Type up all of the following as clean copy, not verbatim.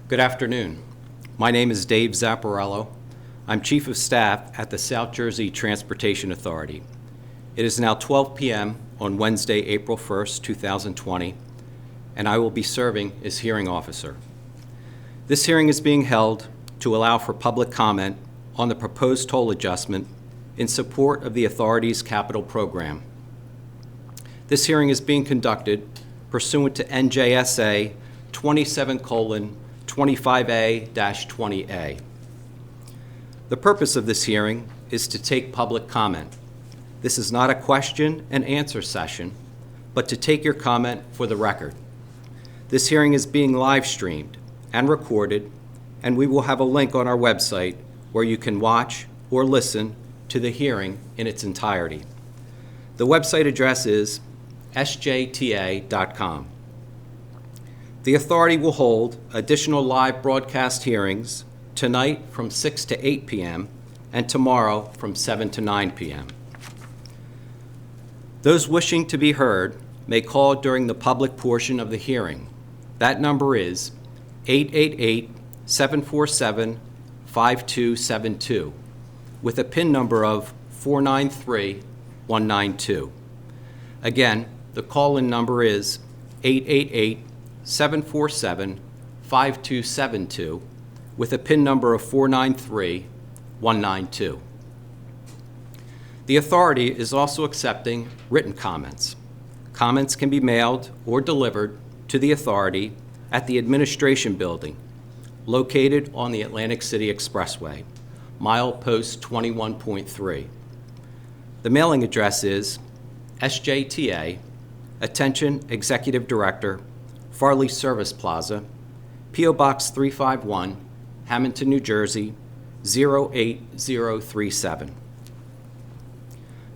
Good afternoon. My name is Dave Zapparello. I'm Chief of Staff at the South Jersey Transportation Authority. It is now 12 p.m. on Wednesday, April 1st, 2020, and I will be serving as hearing officer. This hearing is being held to allow for public comment on the proposed toll adjustment in support of the authority's capital program. This hearing is being conducted pursuant to NJSA 27:25A-20A. The purpose of this hearing is to take public comment. This is not a question and answer session, but to take your comment for the record. This hearing is being live streamed and recorded, and we will have a link on our website where you can watch or listen to the hearing in its entirety. The website address is SJTA.com. The authority will hold additional live broadcast hearings tonight from 6 to 8 p.m. and tomorrow from 7 to 9 p.m. Those wishing to be heard may call during the public portion of the hearing. That number is 888-747-5272 with a PIN number of 493192. Again, the call-in number is 888-747-5272 with a PIN number of 493192. The authority is also accepting written comments. Comments can be mailed or delivered to the authority at the Administration Building, located on the Atlantic City Expressway, milepost 21.3. The mailing address is SJTA, Attention Executive Director, Farley Service Plaza, P.O. Box 351, Hamilton, New Jersey, 08037.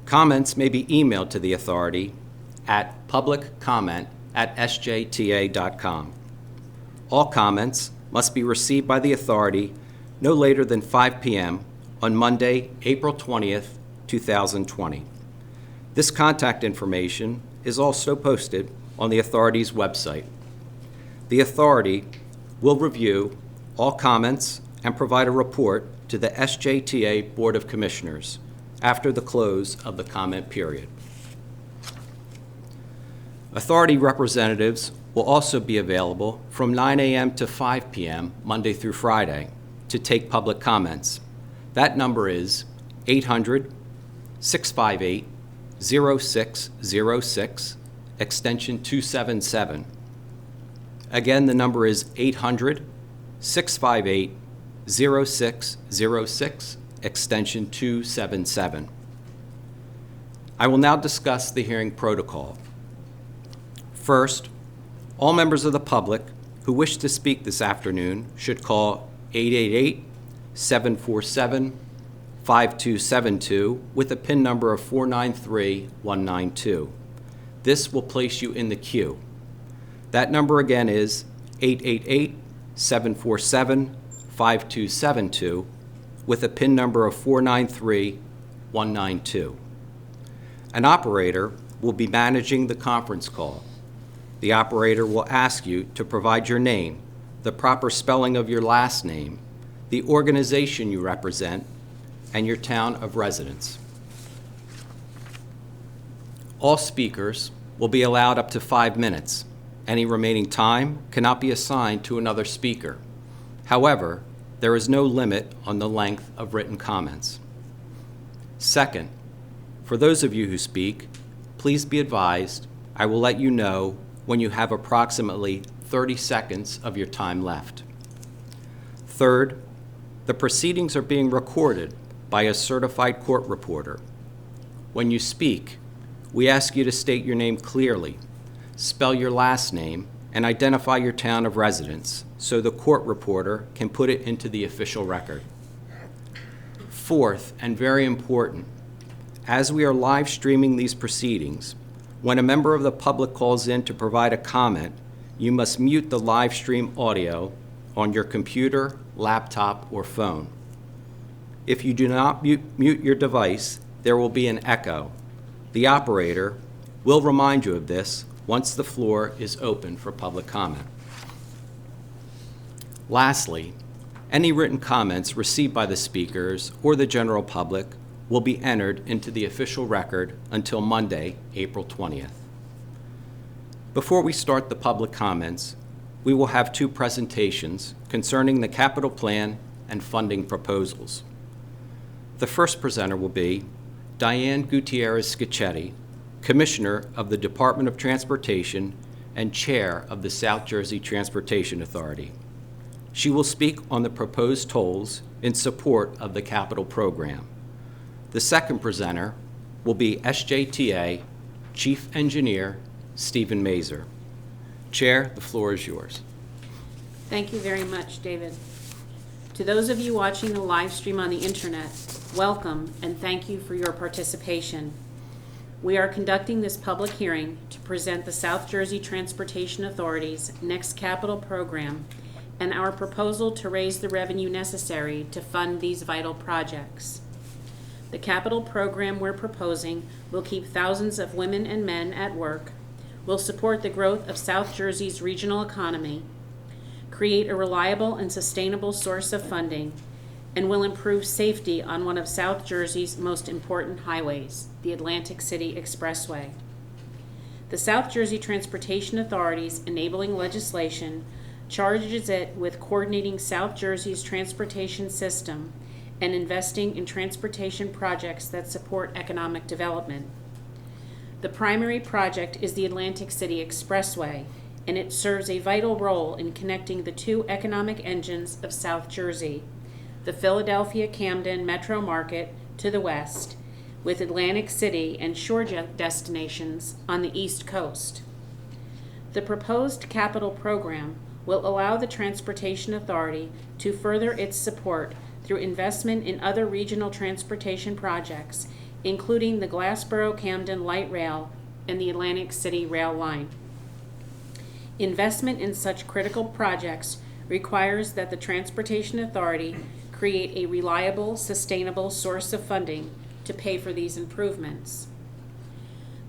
Comments may be emailed to the authority at publiccomment@sjta.com. All comments must be received by the authority no later than 5 p.m. on Monday, April 20th, 2020. This contact information is also posted on the authority's website. The authority will review all comments and provide a report to the SJTA Board of Commissioners after the close of the comment period. Authority representatives will also be available from 9 a.m. to 5 p.m. Monday through Friday to take public comments. That number is 800-658-0606, extension 277. Again, the number is 800-658-0606, extension 277. I will now discuss the hearing protocol. First, all members of the public who wish to speak this afternoon should call 888-747-5272 with a PIN number of 493192. This will place you in the queue. That number again is 888-747-5272 with a PIN number of 493192. An operator will be managing the conference call. The operator will ask you to provide your name, the proper spelling of your last name, the organization you represent, and your town of residence. All speakers will be allowed up to 5 minutes. Any remaining time cannot be assigned to another speaker. However, there is no limit on the length of written comments. Second, for those of you who speak, please be advised I will let you know when you have approximately 30 seconds of your time left. Third, the proceedings are being recorded by a certified court reporter. When you speak, we ask you to state your name clearly, spell your last name, and identify your town of residence so the court reporter can put it into the official record. Fourth, and very important, as we are live streaming these proceedings, when a member of the public calls in to provide a comment, you must mute the live stream audio on your computer, laptop, or phone. If you do not mute your device, there will be an echo. The operator will remind you of this once the floor is open for public comment. Lastly, any written comments received by the speakers or the general public will be entered into the official record until Monday, April 20th. Before we start the public comments, we will have two presentations concerning the capital plan and funding proposals. The first presenter will be Diane Gutierrez-Scicchetti, Commissioner of the Department of Transportation and Chair of the South Jersey Transportation Authority. She will speak on the proposed tolls in support of the capital program. The second presenter will be SJTA Chief Engineer Stephen Mazer. Chair, the floor is yours. Thank you very much, David. To those of you watching the live stream on the internet, welcome and thank you for your participation. We are conducting this public hearing to present the South Jersey Transportation Authority's next capital program and our proposal to raise the revenue necessary to fund these vital projects. The capital program we're proposing will keep thousands of women and men at work, will support the growth of South Jersey's regional economy, create a reliable and sustainable source of funding, and will improve safety on one of South Jersey's most important highways, the Atlantic City Expressway. The South Jersey Transportation Authority's enabling legislation charges it with coordinating South Jersey's transportation system and investing in transportation projects that support economic development. The primary project is the Atlantic City Expressway, and it serves a vital role in connecting the two economic engines of South Jersey, the Philadelphia-Camden metro market to the west, with Atlantic City and shore destinations on the East Coast. The proposed capital program will allow the Transportation Authority to further its support through investment in other regional transportation projects, including the Glassboro-Camden Light Rail and the Atlantic City Rail Line. Investment in such critical projects requires that the Transportation Authority create a reliable, sustainable source of funding to pay for these improvements.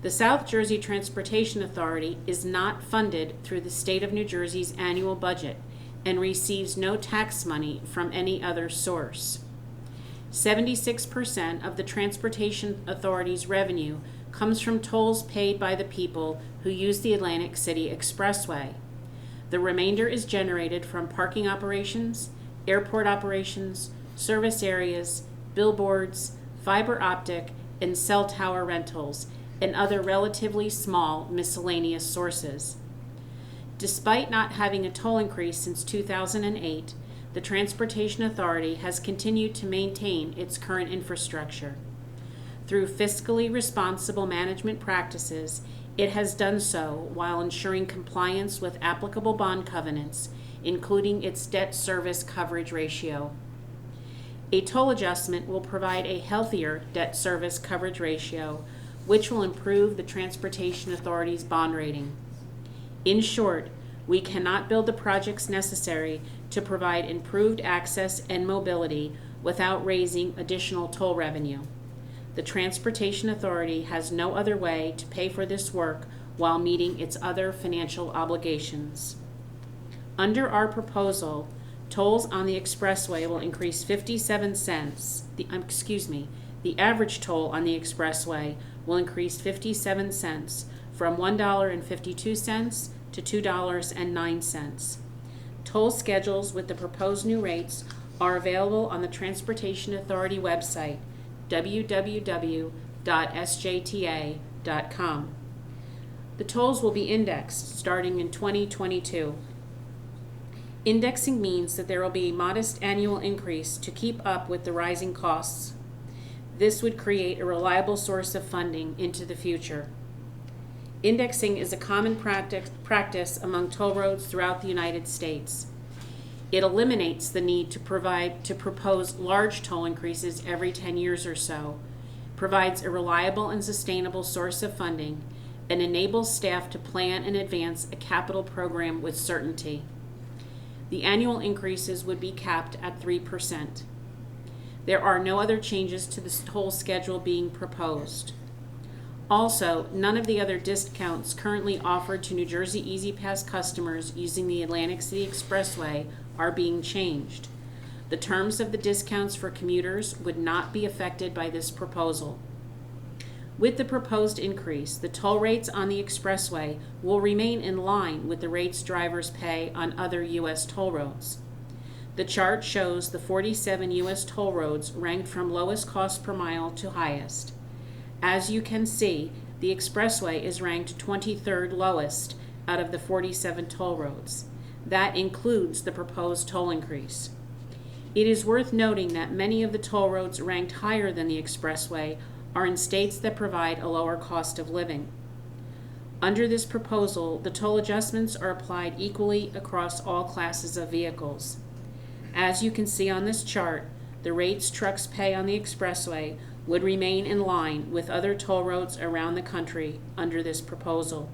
The South Jersey Transportation Authority is not funded through the state of New Jersey's annual budget and receives no tax money from any other source. 76% of the Transportation Authority's revenue comes from tolls paid by the people who use the Atlantic City Expressway. The remainder is generated from parking operations, airport operations, service areas, billboards, fiber optic, and cell tower rentals, and other relatively small miscellaneous sources. Despite not having a toll increase since 2008, the Transportation Authority has continued to maintain its current infrastructure. Through fiscally responsible management practices, it has done so while ensuring compliance with applicable bond covenants, including its debt service coverage ratio. A toll adjustment will provide a healthier debt service coverage ratio, which will improve the Transportation Authority's bond rating. In short, we cannot build the projects necessary to provide improved access and mobility without raising additional toll revenue. The Transportation Authority has no other way to pay for this work while meeting its other financial obligations. Under our proposal, tolls on the expressway will increase 57 cents. The average toll on the expressway will increase 57 cents from $1.52 to $2.09. Toll schedules with the proposed new rates are available on the Transportation Authority website, www.sjta.com. The tolls will be indexed starting in 2022. Indexing means that there will be a modest annual increase to keep up with the rising costs. This would create a reliable source of funding into the future. Indexing is a common practice among toll roads throughout the United States. It eliminates the need to propose large toll increases every 10 years or so, provides a reliable and sustainable source of funding, and enables staff to plan and advance a capital program with certainty. The annual increases would be capped at 3%. There are no other changes to the toll schedule being proposed. Also, none of the other discounts currently offered to New Jersey Easy Pass customers using the Atlantic City Expressway are being changed. The terms of the discounts for commuters would not be affected by this proposal. With the proposed increase, the toll rates on the expressway will remain in line with the rates drivers pay on other U.S. toll roads. The chart shows the 47 U.S. toll roads ranked from lowest cost per mile to highest. As you can see, the expressway is ranked 23rd lowest out of the 47 toll roads. That includes the proposed toll increase. It is worth noting that many of the toll roads ranked higher than the expressway are in states that provide a lower cost of living. Under this proposal, the toll adjustments are applied equally across all classes of vehicles. As you can see on this chart, the rates trucks pay on the expressway would remain in line with other toll roads around the country under this proposal.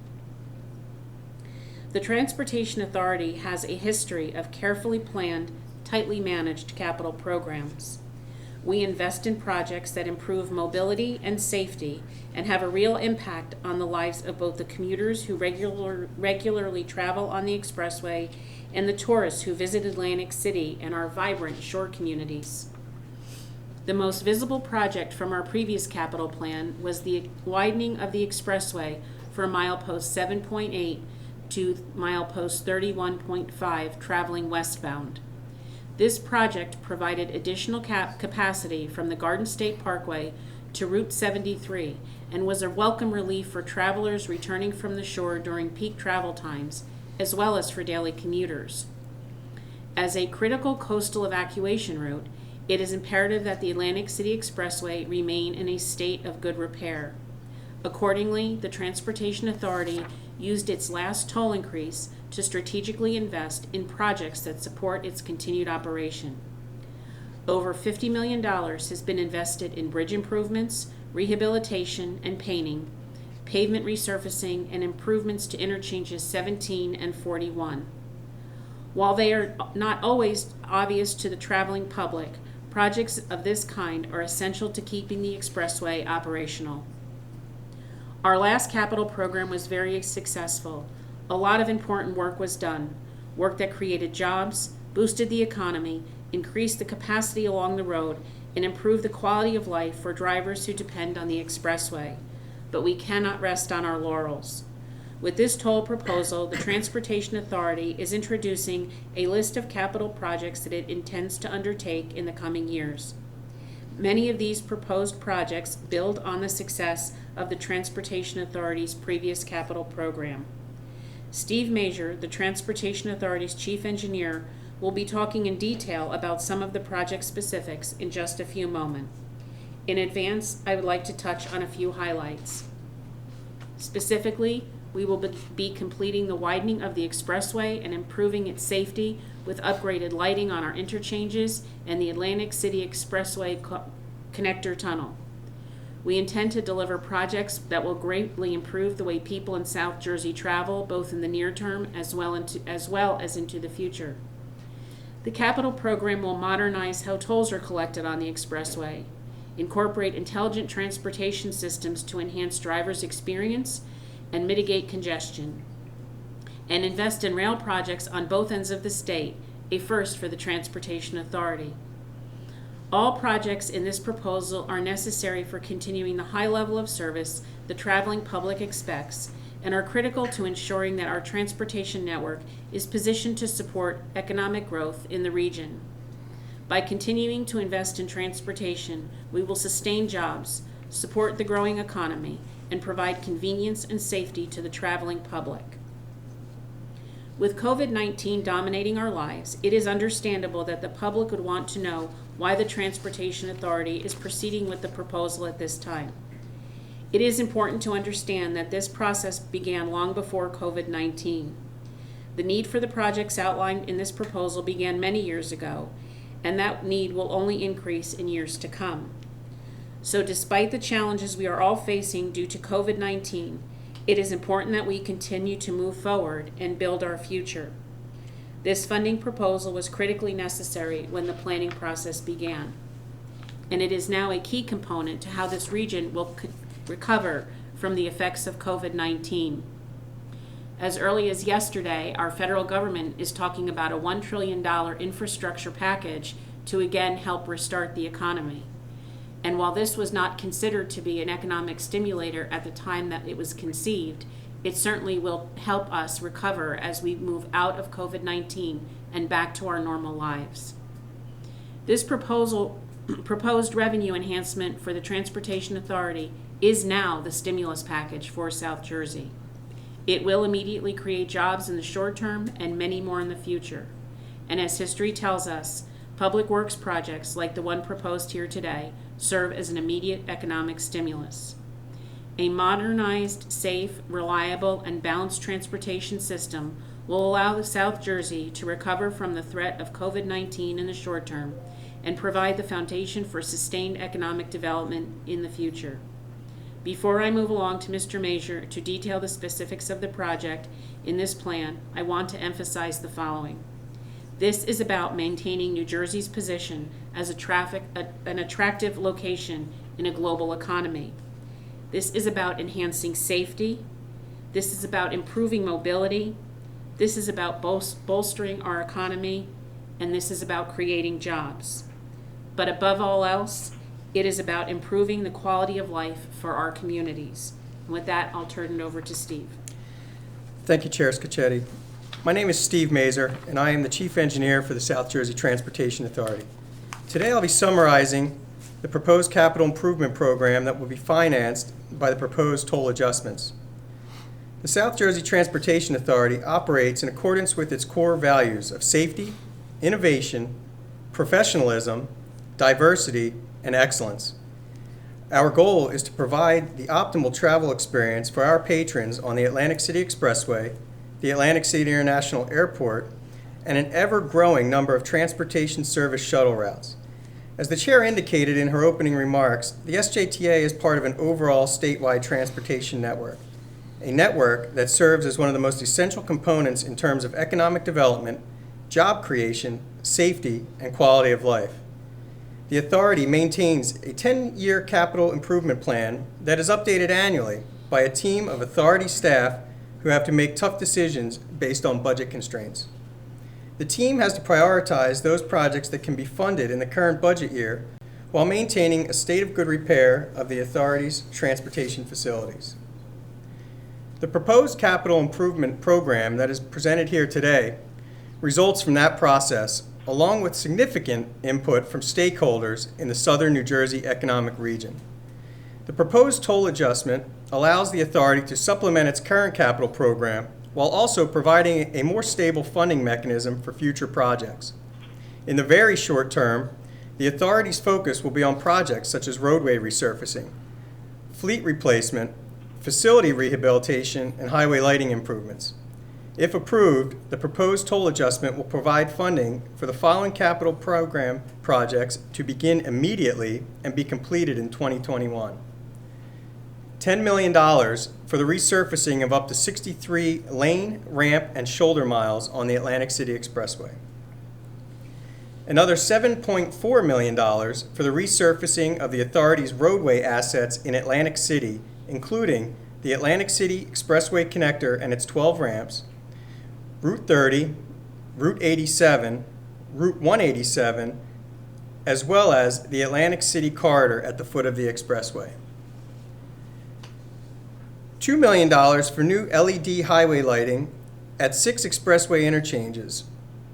The Transportation Authority has a history of carefully planned, tightly managed capital programs. We invest in projects that improve mobility and safety and have a real impact on the lives of both the commuters who regularly travel on the expressway and the tourists who visit Atlantic City and our vibrant shore communities. The most visible project from our previous capital plan was the widening of the expressway from milepost 7.8 to milepost 31.5 traveling westbound. This project provided additional capacity from the Garden State Parkway to Route 73 and was a welcome relief for travelers returning from the shore during peak travel times, as well as for daily commuters. As a critical coastal evacuation route, it is imperative that the Atlantic City Expressway remain in a state of good repair. Accordingly, the Transportation Authority used its last toll increase to strategically invest in projects that support its continued operation. Over $50 million has been invested in bridge improvements, rehabilitation and painting, pavement resurfacing, and improvements to interchanges 17 and 41. While they are not always obvious to the traveling public, projects of this kind are essential to keeping the expressway operational. Our last capital program was very successful. A lot of important work was done, work that created jobs, boosted the economy, increased the capacity along the road, and improved the quality of life for drivers who depend on the expressway. But we cannot rest on our laurels. With this toll proposal, the Transportation Authority is introducing a list of capital projects that it intends to undertake in the coming years. Many of these proposed projects build on the success of the Transportation Authority's previous capital program. Steve Major, the Transportation Authority's chief engineer, will be talking in detail about some of the project specifics in just a few moments. In advance, I would like to touch on a few highlights. Specifically, we will be completing the widening of the expressway and improving its safety with upgraded lighting on our interchanges and the Atlantic City Expressway connector tunnel. We intend to deliver projects that will greatly improve the way people in South Jersey travel, both in the near term as well as into the future. The capital program will modernize how tolls are collected on the expressway, incorporate intelligent transportation systems to enhance drivers' experience and mitigate congestion, and invest in rail projects on both ends of the state, a first for the Transportation Authority. All projects in this proposal are necessary for continuing the high level of service the traveling public expects and are critical to ensuring that our transportation network is positioned to support economic growth in the region. By continuing to invest in transportation, we will sustain jobs, support the growing economy, and provide convenience and safety to the traveling public. With COVID-19 dominating our lives, it is understandable that the public would want to know why the Transportation Authority is proceeding with the proposal at this time. It is important to understand that this process began long before COVID-19. The need for the projects outlined in this proposal began many years ago, and that need will only increase in years to come. So despite the challenges we are all facing due to COVID-19, it is important that we continue to move forward and build our future. This funding proposal was critically necessary when the planning process began, and it is now a key component to how this region will recover from the effects of COVID-19. As early as yesterday, our federal government is talking about a $1 trillion infrastructure package to again help restart the economy. And while this was not considered to be an economic stimulator at the time that it was conceived, it certainly will help us recover as we move out of COVID-19 and back to our normal lives. This proposed revenue enhancement for the Transportation Authority is now the stimulus package for South Jersey. It will immediately create jobs in the short term and many more in the future. And as history tells us, public works projects like the one proposed here today serve as an immediate economic stimulus. A modernized, safe, reliable, and balanced transportation system will allow the South Jersey to recover from the threat of COVID-19 in the short term and provide the foundation for sustained economic development in the future. Before I move along to Mr. Major to detail the specifics of the project in this plan, I want to emphasize the following. This is about maintaining New Jersey's position as an attractive location in a global economy. This is about enhancing safety. This is about improving mobility. This is about bolstering our economy. And this is about creating jobs. But above all else, it is about improving the quality of life for our communities. And with that, I'll turn it over to Steve. Thank you, Chair Scacchetti. My name is Steve Mazur, and I am the Chief Engineer for the South Jersey Transportation Authority. Today I'll be summarizing the proposed capital improvement program that will be financed by the proposed toll adjustments. The South Jersey Transportation Authority operates in accordance with its core values of safety, innovation, professionalism, diversity, and excellence. Our goal is to provide the optimal travel experience for our patrons on the Atlantic City Expressway, the Atlantic City International Airport, and an ever-growing number of transportation service shuttle routes. As the Chair indicated in her opening remarks, the SJTA is part of an overall statewide transportation network, a network that serves as one of the most essential components in terms of economic development, job creation, safety, and quality of life. The Authority maintains a 10-year capital improvement plan that is updated annually by a team of Authority staff who have to make tough decisions based on budget constraints. The team has to prioritize those projects that can be funded in the current budget year while maintaining a state of good repair of the Authority's transportation facilities. The proposed capital improvement program that is presented here today results from that process, along with significant input from stakeholders in the southern New Jersey economic region. The proposed toll adjustment allows the Authority to supplement its current capital program while also providing a more stable funding mechanism for future projects. In the very short term, the Authority's focus will be on projects such as roadway resurfacing, fleet replacement, facility rehabilitation, and highway lighting improvements. If approved, the proposed toll adjustment will provide funding for the following capital program projects to begin immediately and be completed in 2021. $10 million for the resurfacing of up to 63 lane, ramp, and shoulder miles on the Atlantic City Expressway. Another $7.4 million for the resurfacing of the Authority's roadway assets in Atlantic City, including the Atlantic City Expressway Connector and its 12 ramps, Route 30, Route 87, Route 187, as well as the Atlantic City corridor at the foot of the expressway. $2 million for new LED highway lighting at 6 expressway interchanges.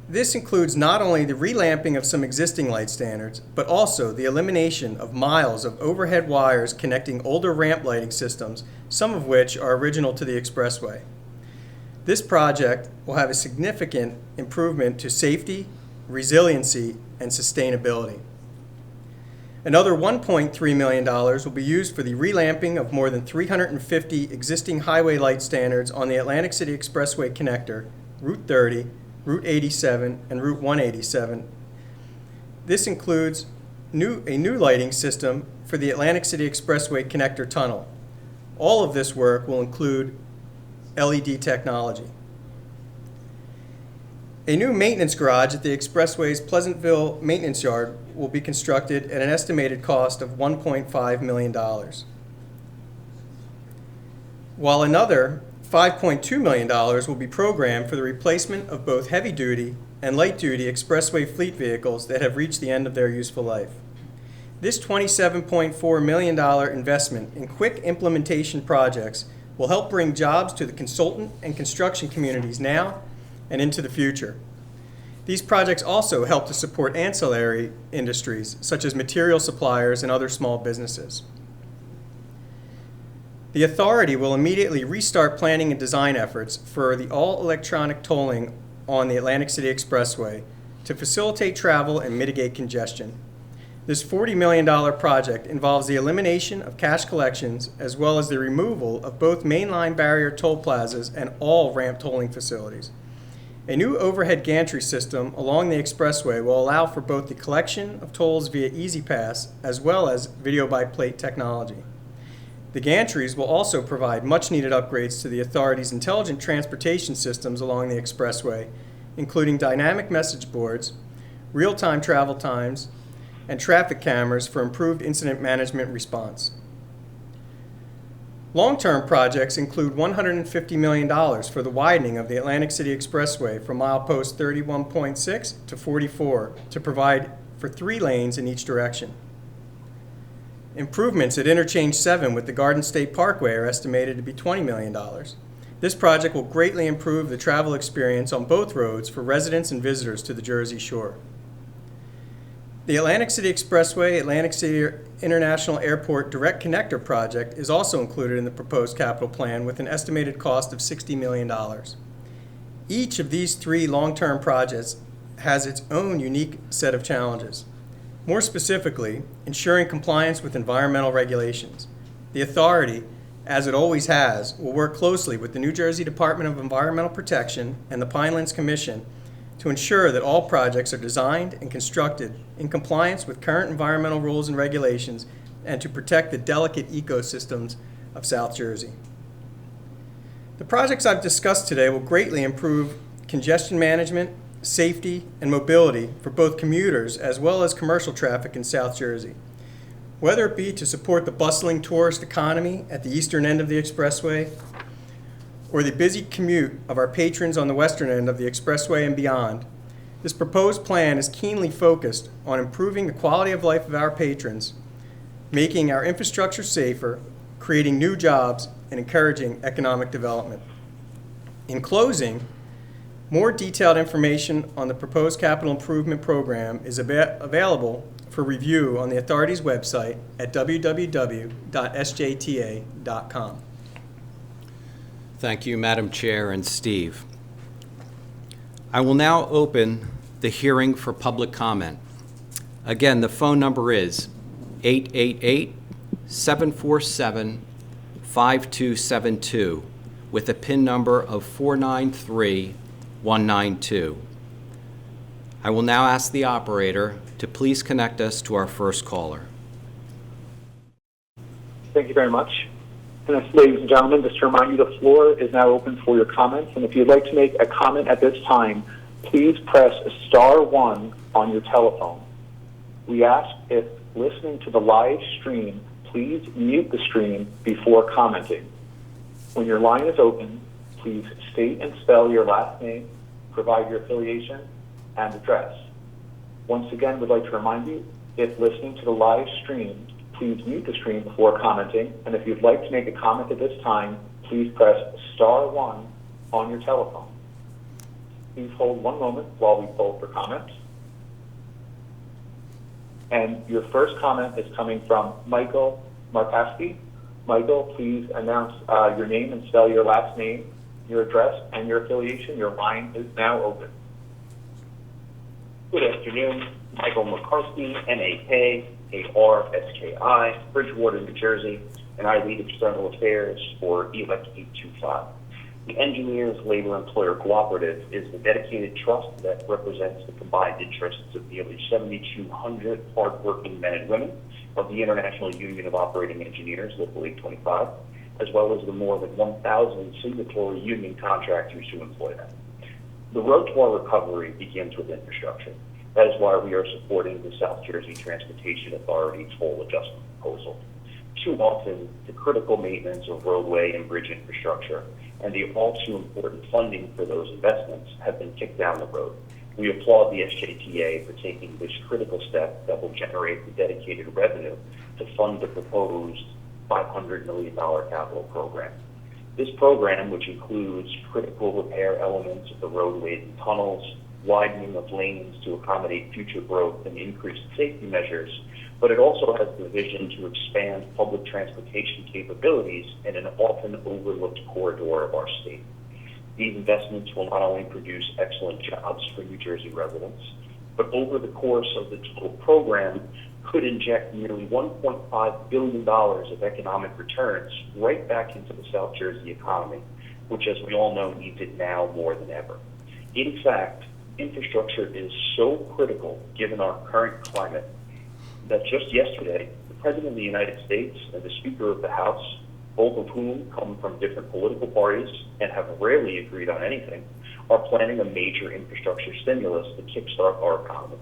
This includes not only the relamping of some existing light standards, but also the elimination of miles of overhead wires connecting older ramp lighting systems, some of which are original to the expressway. This project will have a significant improvement to safety, resiliency, and sustainability. Another $1.3 million will be used for the relamping of more than 350 existing highway light standards on the Atlantic City Expressway Connector, Route 30, Route 87, and Route 187. This includes a new lighting system for the Atlantic City Expressway Connector Tunnel. All of this work will include LED technology. A new maintenance garage at the Expressway's Pleasantville Maintenance Yard will be constructed at an estimated cost of $1.5 million. while another $5.2 million will be programmed for the replacement of both heavy-duty and light-duty expressway fleet vehicles that have reached the end of their useful life. This $27.4 million investment in quick implementation projects will help bring jobs to the consultant and construction communities now and into the future. These projects also help to support ancillary industries such as material suppliers and other small businesses. The authority will immediately restart planning and design efforts for the all-electronic tolling on the Atlantic City Expressway to facilitate travel and mitigate congestion. This $40 million project involves the elimination of cash collections as well as the removal of both mainline barrier toll plazas and all ramp tolling facilities. A new overhead gantry system along the expressway will allow for both the collection of tolls via EasyPass as well as video by plate technology. The gantries will also provide much-needed upgrades to the authority's intelligent transportation systems along the expressway, including dynamic message boards, real-time travel times, and traffic cameras for improved incident management response. Long-term projects include $150 million for the widening of the Atlantic City Expressway from milepost 31.6 to 44 to provide for 3 lanes in each direction. Improvements at Interchange 7 with the Garden State Parkway are estimated to be $20 million. This project will greatly improve the travel experience on both roads for residents and visitors to the Jersey Shore. The Atlantic City Expressway Atlantic City International Airport Direct Connector project is also included in the proposed capital plan with an estimated cost of $60 million. Each of these 3 long-term projects has its own unique set of challenges. More specifically, ensuring compliance with environmental regulations. The authority, as it always has, will work closely with the New Jersey Department of Environmental Protection and the Pinelands Commission to ensure that all projects are designed and constructed in compliance with current environmental rules and regulations and to protect the delicate ecosystems of South Jersey. The projects I've discussed today will greatly improve congestion management, safety, and mobility for both commuters as well as commercial traffic in South Jersey. Whether it be to support the bustling tourist economy at the eastern end of the expressway or the busy commute of our patrons on the western end of the expressway and beyond, this proposed plan is keenly focused on improving the quality of life of our patrons, making our infrastructure safer, creating new jobs, and encouraging economic development. In closing, more detailed information on the proposed capital improvement program is available for review on the authority's website at www.sjta.com. Thank you, Madam Chair and Steve. I will now open the hearing for public comment. Again, the phone number is 888-747-5272 with a PIN number of 493192. I will now ask the operator to please connect us to our first caller. Thank you very much. And ladies and gentlemen, just to remind you, the floor is now open for your comments. And if you'd like to make a comment at this time, please press *1 on your telephone. We ask, if listening to the live stream, please mute the stream before commenting. When your line is open, please state and spell your last name, provide your affiliation, and address. Once again, we'd like to remind you, if listening to the live stream, please mute the stream before commenting. And if you'd like to make a comment at this time, please press *1 on your telephone. Please hold one moment while we poll for comments. And your first comment is coming from Michael Markowski. Michael, please announce your name and spell your last name, your address, and your affiliation. Your line is now open. Good afternoon. Michael McCarthy, MAKARSKI, Bridgewater, New Jersey, and I lead external affairs for Elect 825. The Engineers Labor Employer Cooperative is the dedicated trust that represents the combined interests of nearly 7,200 hardworking men and women of the International Union of Operating Engineers, Local 825, as well as the more than 1,000 signatory union contractors who employ them. The road to our recovery begins with infrastructure. That is why we are supporting the South Jersey Transportation Authority toll adjustment proposal. Too often, the critical maintenance of roadway and bridge infrastructure and the all too important funding for those investments have been kicked down the road. We applaud the SJTA for taking this critical step that will generate the dedicated revenue to fund the proposed $500 million capital program. This program, which includes critical repair elements of the roadways and tunnels, widening of lanes to accommodate future growth and increased safety measures, but it also has the vision to expand public transportation capabilities in an often overlooked corridor of our state. These investments will not only produce excellent jobs for New Jersey residents, but over the course of the total program could inject nearly $1.5 billion of economic returns right back into the South Jersey economy, which, as we all know, needs it now more than ever. In fact, infrastructure is so critical given our current climate that just yesterday, the President of the United States and the Speaker of the House, both of whom come from different political parties and have rarely agreed on anything, are planning a major infrastructure stimulus to kickstart our economy.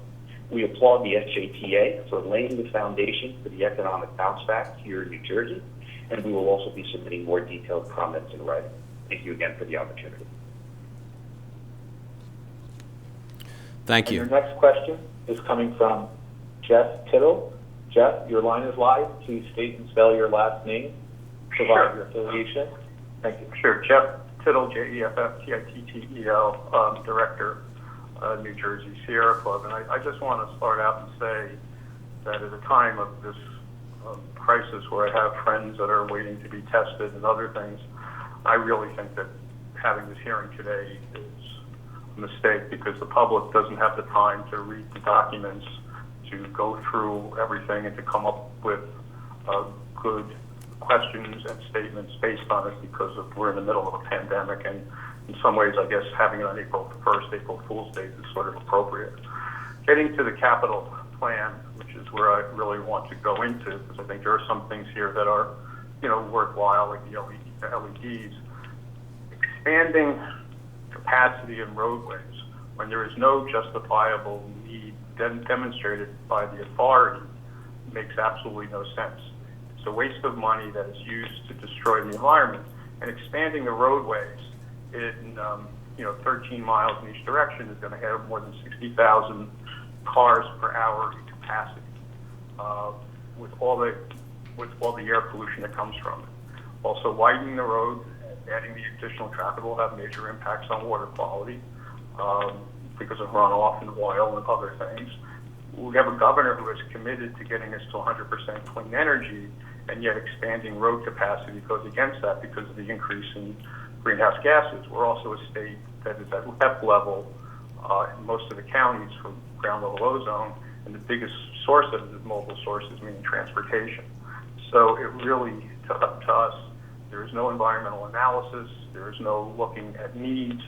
We applaud the SJTA for laying the foundation for the economic bounce back here in New Jersey, and we will also be submitting more detailed comments in writing. Thank you again for the opportunity. Thank And you. your next question is coming from Jeff Tittle. Jeff, your line is live. Please state and spell your last name. Provide your affiliation. Thank you. Sure. Jeff Tittle, JeffTittel, Director, New Jersey Sierra Club. And I just want to start out and say that at a time of this crisis where I have friends that are waiting to be tested and other things, I really think that having this hearing today is a mistake because the public doesn't have the time to read the documents, to go through everything and to come up with good questions and statements based on it because we're in the middle of a pandemic, and in some ways I guess having it on April 1st, April Fool's Day is sort of appropriate. Getting to the capital plan, which is where I really want to go into, because I think there are some things here that are, worthwhile, like the LEDs. Expanding capacity in roadways when there is no justifiable need demonstrated by the authority makes absolutely no sense. It's a waste of money that is used to destroy the environment. And expanding the roadways in 13 miles in each direction is going to have more than 60,000 cars per hour in capacity, with all the air pollution that comes from it. Also, widening the road and adding the additional traffic will have major impacts on water quality because of runoff and oil and other things. We have a governor who is committed to getting us to 100% clean energy, and yet expanding road capacity goes against that because of the increase in greenhouse gases. We're also a state that is at LEP level in most of the counties for ground level ozone, and the biggest source of the mobile sources, meaning transportation. So it really, to us, there is no environmental analysis, there is no looking at needs,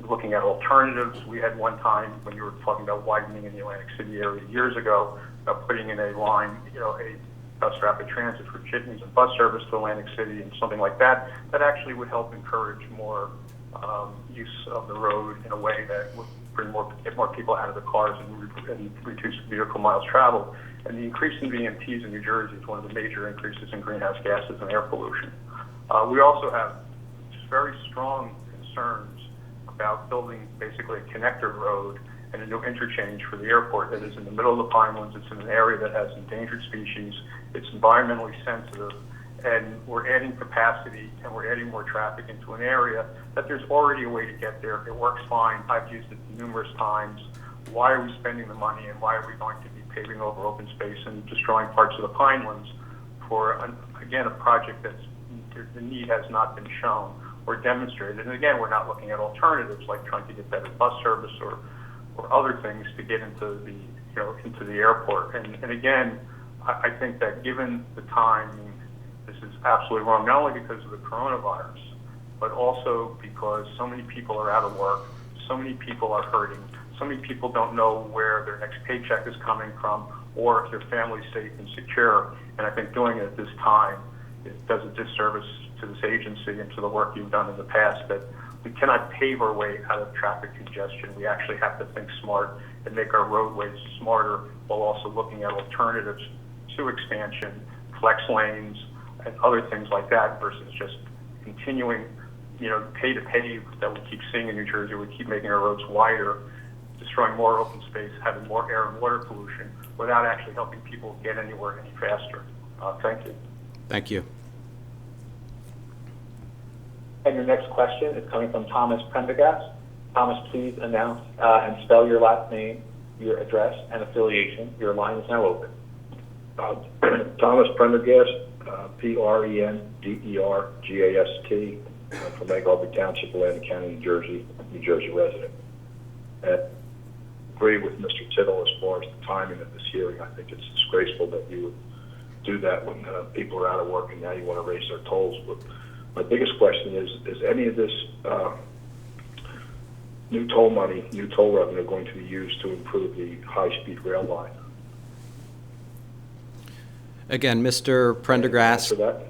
looking at alternatives. We had one time when you were talking about widening in the Atlantic City area years ago, about putting in a line, a bus rapid transit for jitneys and bus service to Atlantic City and something like that, that actually would help encourage more use of the road in a way that would get more people out of the cars and reduce vehicle miles traveled. And the increase in VMTs in New Jersey is one of the major increases in greenhouse gases and air pollution. We also have very strong concerns about building basically a connector road and a new interchange for the airport that is in the middle of the Pinelands. It's in an area that has endangered species. It's environmentally sensitive, and we're adding capacity and we're adding more traffic into an area that there's already a way to get there. It works fine. I've used it numerous times. Why are we spending the money, and why are we going to be paving over open space and destroying parts of the Pinelands for, again, a project that's the need has not been shown or demonstrated? And again, we're not looking at alternatives like trying to get better bus service or other things to get into the into the airport. And again, I think that given the time, this is absolutely wrong, not only because of the coronavirus, but also because so many people are out of work, so many people are hurting, so many people don't know where their next paycheck is coming from or if their family's safe and secure. And I think doing it at this time, it does a disservice to this agency and to the work you've done in the past, that we cannot pave our way out of traffic congestion. We actually have to think smart and make our roadways smarter while also looking at alternatives to expansion, flex lanes, and other things like that versus just continuing, pay to pave that we keep seeing in New Jersey. We keep making our roads wider, destroying more open space, having more air and water pollution without actually helping people get anywhere any faster. Thank you. Thank you. And your next question is coming from Thomas Prendergast. Thomas, please announce and spell your last name, your address, and affiliation. Your line is now open. Thomas Prendergast, Prendergast, from Egg Harbor Township, Atlantic County, New Jersey resident. And agree with Mr. Tittle as far as the timing of this hearing. I think it's disgraceful that you would do that when people are out of work and now you want to raise their tolls. But my biggest question is any of this new toll money, new toll revenue going to be used to improve the high-speed rail line? Again, Mr. Prendergast, Answer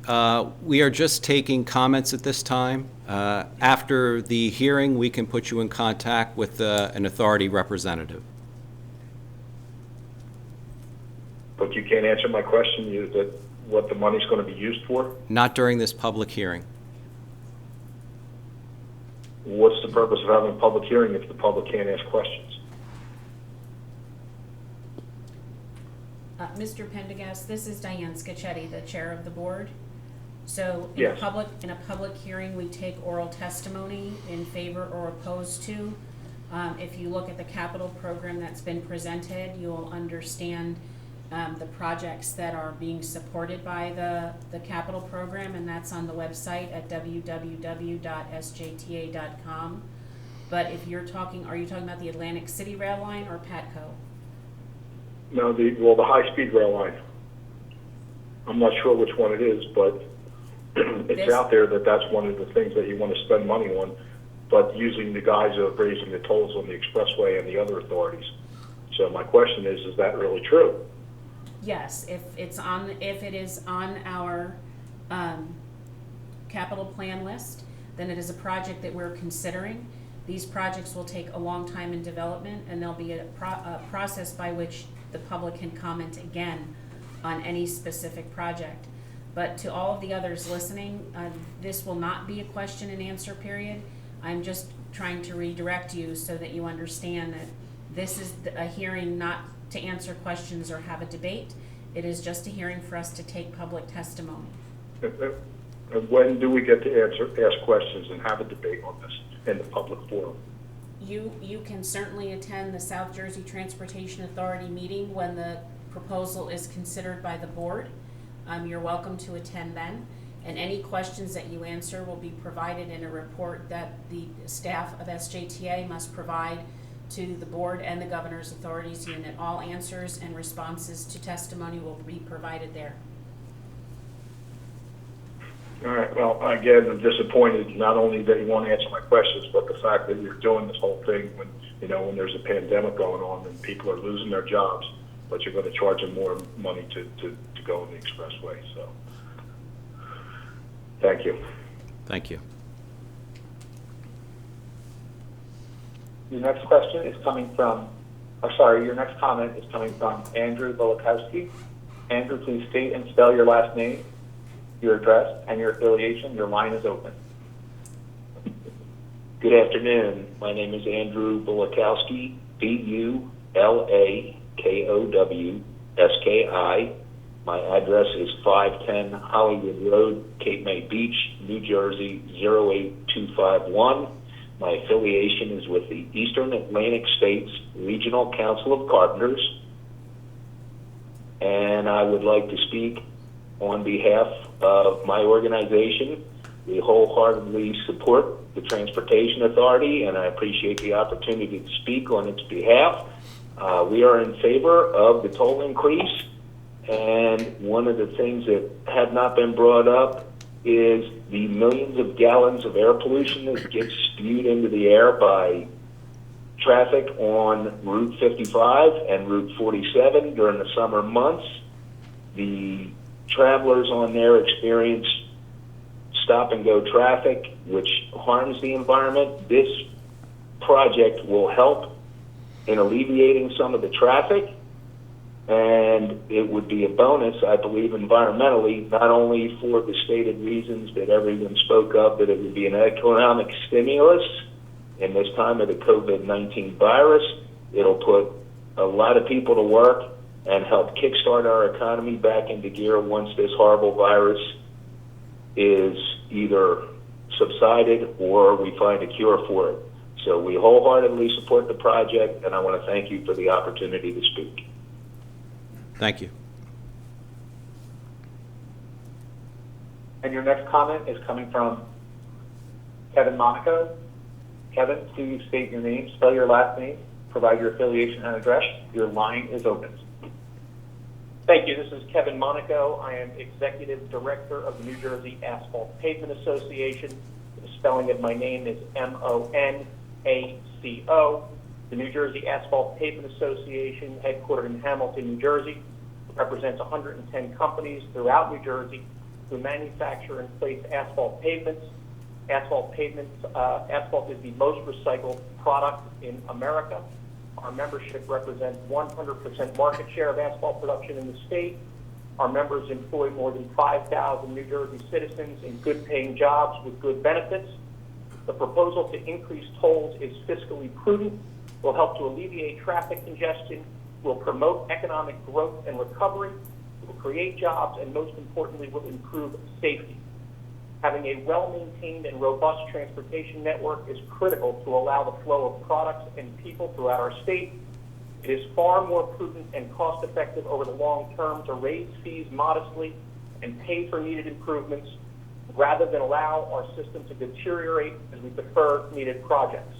that. we are just taking comments at this time. After the hearing, we can put you in contact with an authority representative. But you can't answer my question, that what the money's going to be used for? Not during this public hearing. What's the purpose of having a public hearing if the public can't ask questions? Mr. Pendergast, this is Diane Scacchetti, the chair of the board. So in Yes. a public hearing, we take oral testimony in favor or opposed to. If you look at the capital program that's been presented, you'll understand the projects that are being supported by the capital program, and that's on the website at www.sjta.com. But if you're talking, are you talking about the Atlantic City rail line or Patco? No, the high-speed rail line. I'm not sure which one it is, but it's out there that's one of the things that you want to spend money on, but using the guise of raising the tolls on the expressway and the other authorities. So my question is that really true? Yes, if it is on our capital plan list, then it is a project that we're considering. These projects will take a long time in development, and there'll be a process by which the public can comment again on any specific project. But to all of the others listening, this will not be a question and answer period. I'm just trying to redirect you so that you understand that this is a hearing not to answer questions or have a debate. It is just a hearing for us to take public testimony. When do we get to ask questions and have a debate on this in the public forum? You can certainly attend the South Jersey Transportation Authority meeting when the proposal is considered by the board. You're welcome to attend then, and any questions that you answer will be provided in a report that the staff of SJTA must provide to the board and the Governor's Authorities Unit. All answers and responses to testimony will be provided there. All right, well, again, I'm disappointed not only that you won't answer my questions, but the fact that you're doing this whole thing when there's a pandemic going on and people are losing their jobs, but you're going to charge them more money to go on the expressway. So, thank you. Thank you. Your next question is coming from, your next comment is coming from Andrew Bolakowski. Andrew, please state and spell your last name, your address, and your affiliation. Your line is open. Good afternoon. My name is Andrew Bolakowski, Bulakowski. My address is 510 Hollywood Road, Cape May Beach, New Jersey 08251. My affiliation is with the Eastern Atlantic States Regional Council of Carpenters, and I would like to speak on behalf of my organization. We wholeheartedly support the Transportation Authority, and I appreciate the opportunity to speak on its behalf. We are in favor of the toll increase, and one of the things that have not been brought up is the millions of gallons of air pollution that gets spewed into the air by traffic on Route 55 and Route 47 during the summer months. The travelers on there experience stop-and-go traffic, which harms the environment. This project will help in alleviating some of the traffic, And it would be a bonus, I believe, environmentally, not only for the stated reasons that everyone spoke of, that it would be an economic stimulus in this time of the COVID-19 virus. It'll put a lot of people to work and help kickstart our economy back into gear once this horrible virus is either subsided or we find a cure for it. So we wholeheartedly support the project, and I want to thank you for the opportunity to speak. Thank you. And your next comment is coming from Kevin Monaco. Kevin, please state your name, spell your last name, provide your affiliation and address. Your line is open. Thank you. This is Kevin Monaco. I am Executive Director of the New Jersey Asphalt Pavement Association. The spelling of my name is Monaco. The New Jersey Asphalt Pavement Association, headquartered in Hamilton, New Jersey, represents 110 companies throughout New Jersey who manufacture and place asphalt pavements. Asphalt is the most recycled product in America. Our membership represents 100% market share of asphalt production in the state. Our members employ more than 5,000 New Jersey citizens in good-paying jobs with good benefits. The proposal to increase tolls is fiscally prudent, will help to alleviate traffic congestion, will promote economic growth and recovery, will create jobs, and most importantly, will improve safety. Having a well-maintained and robust transportation network is critical to allow the flow of products and people throughout our state. It is far more prudent and cost-effective over the long term to raise fees modestly and pay for needed improvements rather than allow our system to deteriorate as we defer needed projects.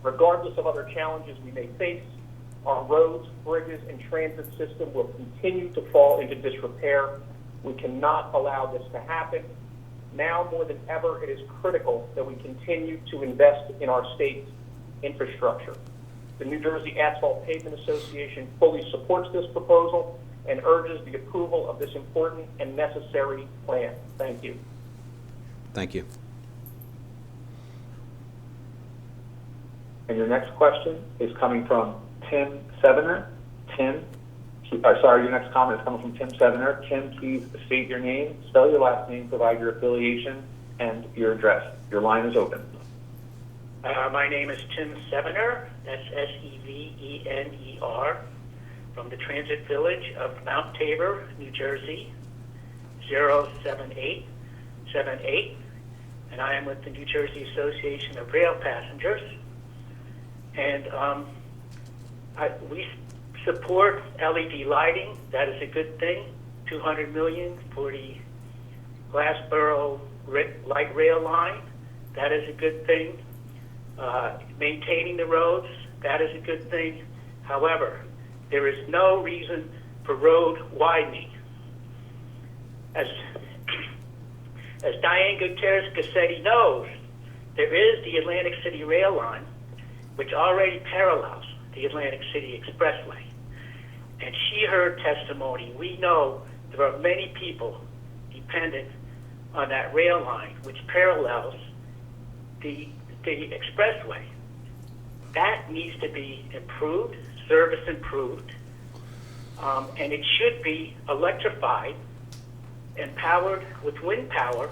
Regardless of other challenges we may face, our roads, bridges, and transit system will continue to fall into disrepair. We cannot allow this to happen. Now more than ever, it is critical that we continue to invest in our state's infrastructure. The New Jersey Asphalt Pavement Association fully supports this proposal and urges the approval of this important and necessary plan. Thank you. Thank you. And your next question is coming from Tim Sevener. Your next comment is coming from Tim Sevener. Tim, please state your name, spell your last name, provide your affiliation and your address. Your line is open. My name is Tim Sevener. That's Sevener, from the Transit Village of Mount Tabor, New Jersey, 07878. And I am with the New Jersey Association of Rail Passengers. And we support LED lighting. That is a good thing. $200 million for the Glassboro light rail line. That is a good thing. Maintaining the roads. That is a good thing. However, there is no reason for road widening. As Diane Gutierrez-Cassetti knows, there is the Atlantic City rail line, which already parallels the Atlantic City Expressway. And she heard testimony. We know there are many people dependent on that rail line, which parallels the expressway. That needs to be improved, service improved, and it should be electrified and powered with wind power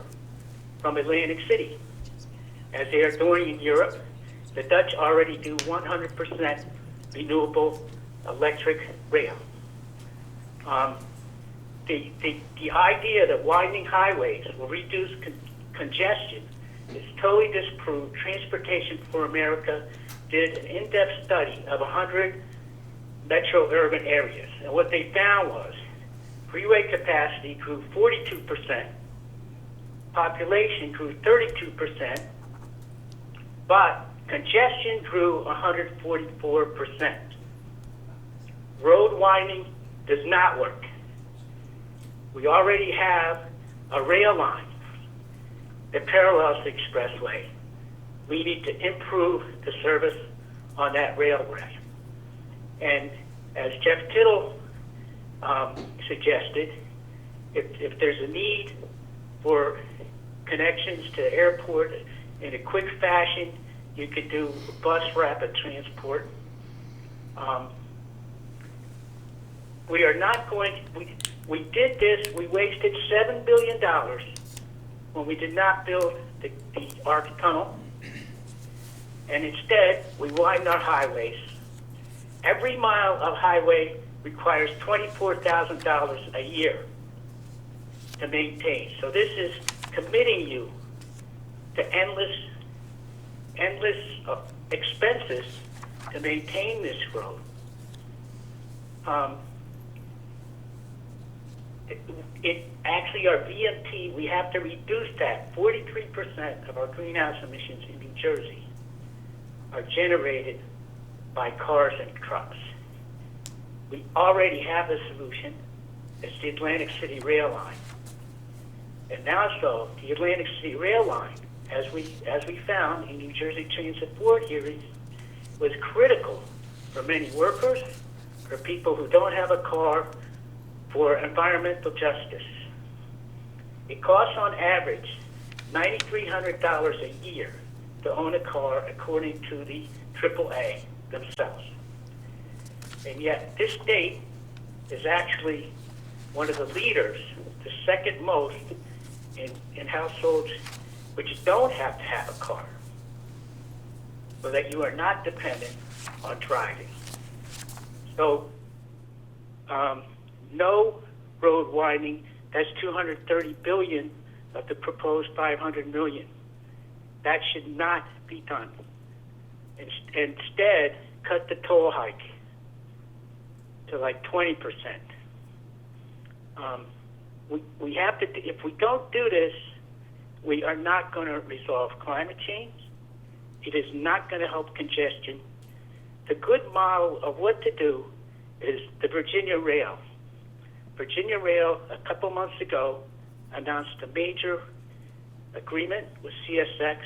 from Atlantic City, as they are doing in Europe. The Dutch already do 100% renewable electric rail. The idea that widening highways will reduce congestion is totally disproved. Transportation for America did an in-depth study of 100 metro urban areas, and what they found was freeway capacity grew 42%, population grew 32%, but congestion grew 144%. Road widening does not work. We already have a rail line that parallels the expressway. We need to improve the service on that railway. And as Jeff Tittle suggested, if there's a need for connections to airport in a quick fashion, you could do bus rapid transport. we are not going, we did this, we wasted $7 billion when we did not build the Arc Tunnel. And instead, we widened our highways. Every mile of highway requires $24,000 a year to maintain. So this is committing you to endless expenses to maintain this road. It actually, our VMT, we have to reduce that. 43% of our greenhouse emissions in New Jersey are generated by cars and trucks. We already have a solution. It's the Atlantic City Rail Line. And now so, the Atlantic City Rail Line, as we found in New Jersey Transit Board hearings, was critical for many workers, for people who don't have a car, for environmental justice. It costs on average $9,300 a year to own a car, according to the AAA themselves. And yet this state is actually one of the leaders, the second most in households which don't have to have a car, so that you are not dependent on driving. So, no road widening. That's $230 billion of the proposed $500 million. That should not be done. Instead, cut the toll hike to like 20%. We have to. If we don't do this, we are not going to resolve climate change. It is not going to help congestion. The good model of what to do is the Virginia Rail. Virginia Rail, a couple months ago, announced a major agreement with CSX.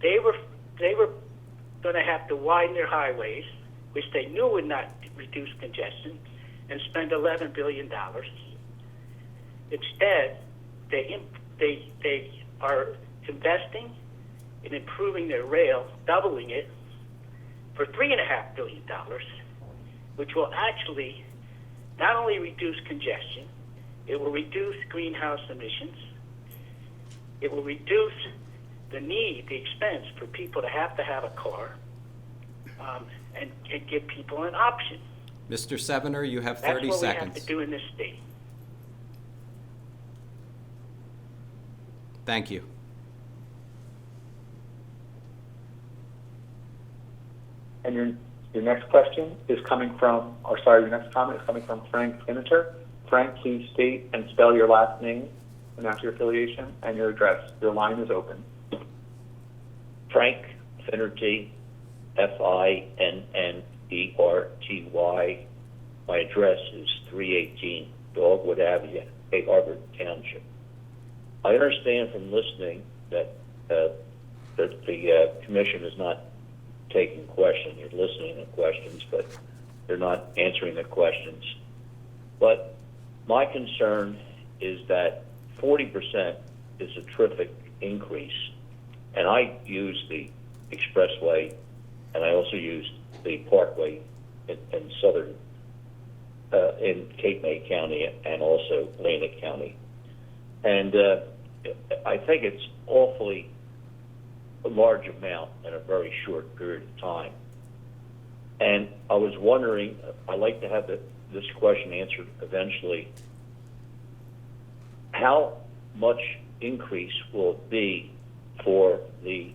They were going to have to widen their highways, which they knew would not reduce congestion, and spend $11 billion. Instead, they are investing in improving their rail, doubling it, for $3.5 billion, which will actually not only reduce congestion, it will reduce greenhouse emissions, it will reduce the need, the expense for people to have a car, and give people an option. Mr. Sevener, you have 30 seconds. That's what we have seconds. to do in this state. Thank you. And your next question is coming from, or sorry, your next comment is coming from Frank Senator. Frank, please state and spell your last name, announce your affiliation, and your address. Your line is open. Frank Finnerty, Finnerty. My address is 318 Dogwood Avenue, Egg Harbor Township. I understand from listening that the commission is not taking questions. They're listening to questions, but they're not answering the questions. But my concern is that 40% is a terrific increase. And I use the expressway, and I also use the parkway in southern, in Cape May County and also Atlantic County. And I think it's awfully a large amount in a very short period of time. And I was wondering, I'd like to have this question answered eventually, how much increase will it be for the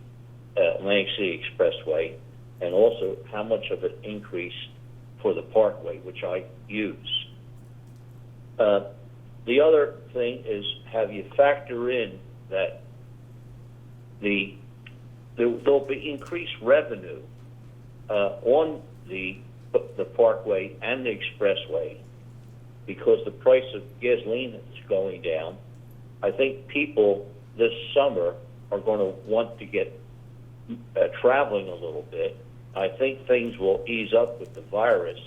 Atlantic City Expressway, and also how much of an increase for the Parkway, which I use? The other thing is, have you factor in that there'll be increased revenue on the Parkway and the Expressway because the price of gasoline is going down. I think people this summer are going to want to get traveling a little bit. I think things will ease up with the virus,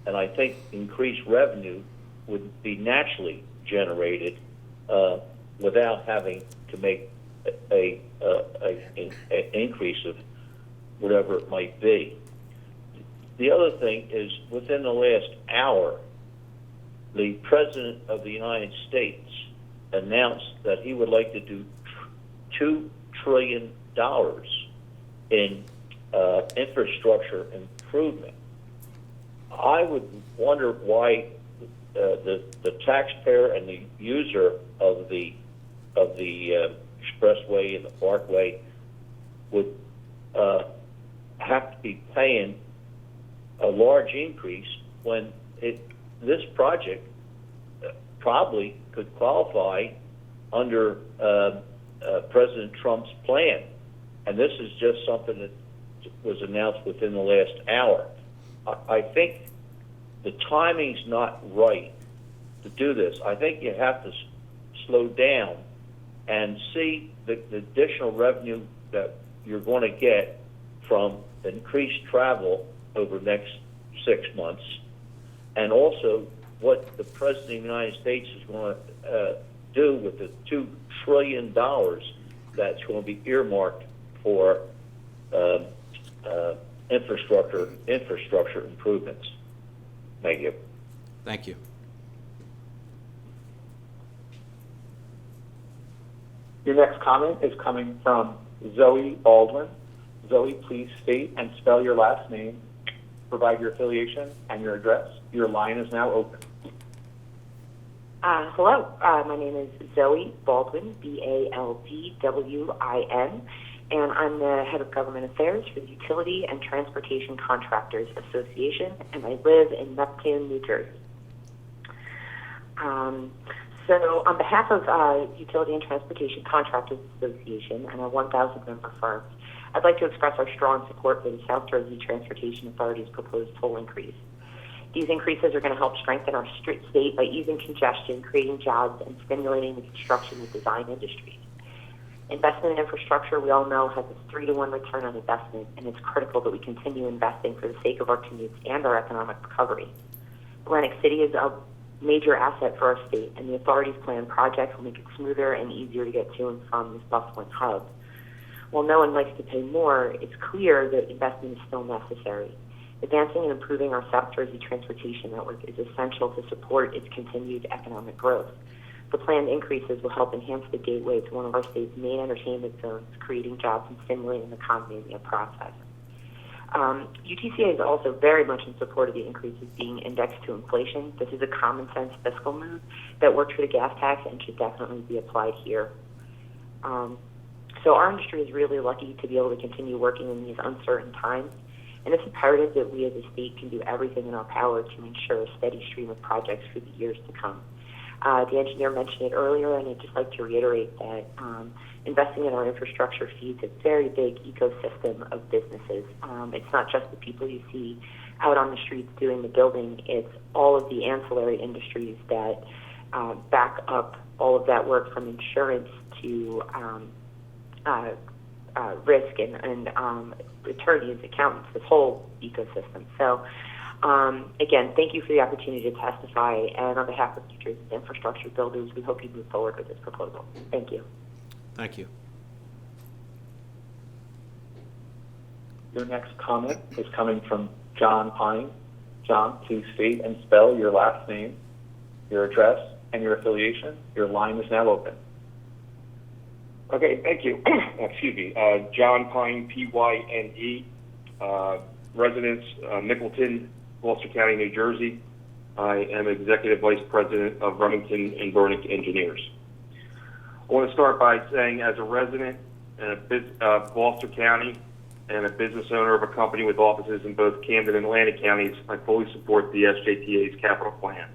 and I think increased revenue would be naturally generated without having to make an increase of whatever it might be. The other thing is, within the last hour, the President of the United States announced that he would like to do $2 trillion in infrastructure improvement. I would wonder why the taxpayer and the user of the expressway and the parkway would have to be paying a large increase when this project probably could qualify under President Trump's plan. And this is just something that was announced within the last hour. I think the timing's not right to do this. I think you have to slow down and see the additional revenue that you're going to get from increased travel over the next 6 months, and also what the President of the United States is going to do with the $2 trillion that's going to be earmarked for infrastructure improvements. Thank you. Thank you. Your next comment is coming from Zoe Baldwin. Zoe, please state and spell your last name, provide your affiliation and your address. Your line is now open. Hello, my name is Zoe Baldwin, B-A-L-D-W-I-N, and I'm the Head of Government Affairs for the Utility and Transportation Contractors Association, and I live in Neptune, New Jersey. So on behalf of Utility and Transportation Contractors Association and our 1,000 member firms, I'd like to express our strong support for the South Jersey Transportation Authority's proposed toll increase. These increases are going to help strengthen our state by easing congestion, creating jobs, and stimulating the construction and design industries. Investment in infrastructure, we all know, has a 3-to-1 return on investment, and it's critical that we continue investing for the sake of our commutes and our economic recovery. Atlantic City is a major asset for our state, and the authority's planned projects will make it smoother and easier to get to and from this bustling hub. While no one likes to pay more, it's clear that investment is still necessary. Advancing and improving our South Jersey transportation network is essential to support its continued economic growth. The planned increases will help enhance the gateway to one of our state's main entertainment zones, creating jobs and stimulating the economy in the process. UTCA is also very much in support of the increases being indexed to inflation. This is a common sense fiscal move that works for the gas tax and should definitely be applied here. So our industry is really lucky to be able to continue working in these uncertain times, and it's imperative that we as a state can do everything in our power to ensure a steady stream of projects for the years to come. The engineer mentioned it earlier, and I'd just like to reiterate that investing in our infrastructure feeds a very big ecosystem of businesses. It's not just the people you see out on the streets doing the building, it's all of the ancillary industries that back up all of that work, from insurance to risk and attorneys, accountants, this whole ecosystem. So again, thank you for the opportunity to testify, and on behalf of New Jersey's infrastructure builders, we hope you move forward with this proposal. Thank you. Thank you. Your next comment is coming from John Pine. John, please state and spell your last name, your address, and your affiliation. Your line is now open. Okay, thank you. Excuse me. John Pine, P-Y-N-E, residence, Mickleton, Gloucester County, New Jersey. I am Executive Vice President of Remington and Burnick Engineers. I want to start by saying, as a resident of Gloucester County and a business owner of a company with offices in both Camden and Atlantic counties, I fully support the SJTA's capital plan.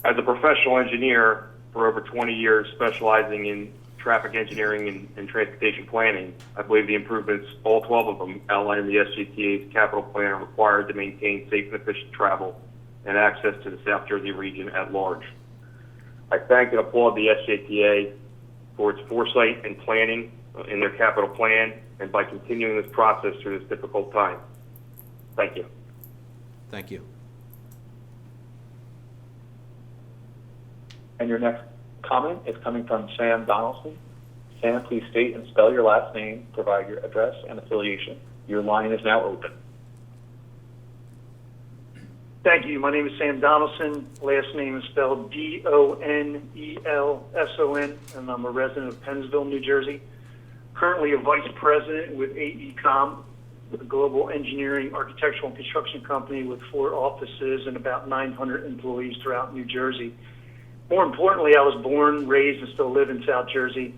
As a professional engineer for over 20 years specializing in traffic engineering and transportation planning, I believe the improvements, all 12 of them outlined in the SJTA's capital plan, are required to maintain safe and efficient travel and access to the South Jersey region at large. I thank and applaud the SJTA for its foresight and planning in their capital plan, and by continuing this process through this difficult time. Thank you. Thank you. And your next comment is coming from Sam Donaldson. Sam, please state and spell your last name, provide your address and affiliation. Your line is now open. Thank you. My name is Sam Donaldson. Last name is spelled Donelson, and I'm a resident of Pennsville, New Jersey. Currently a vice president with AECOM, a global engineering, architectural, and construction company with 4 offices and about 900 employees throughout New Jersey. More importantly, I was born, raised, and still live in South Jersey.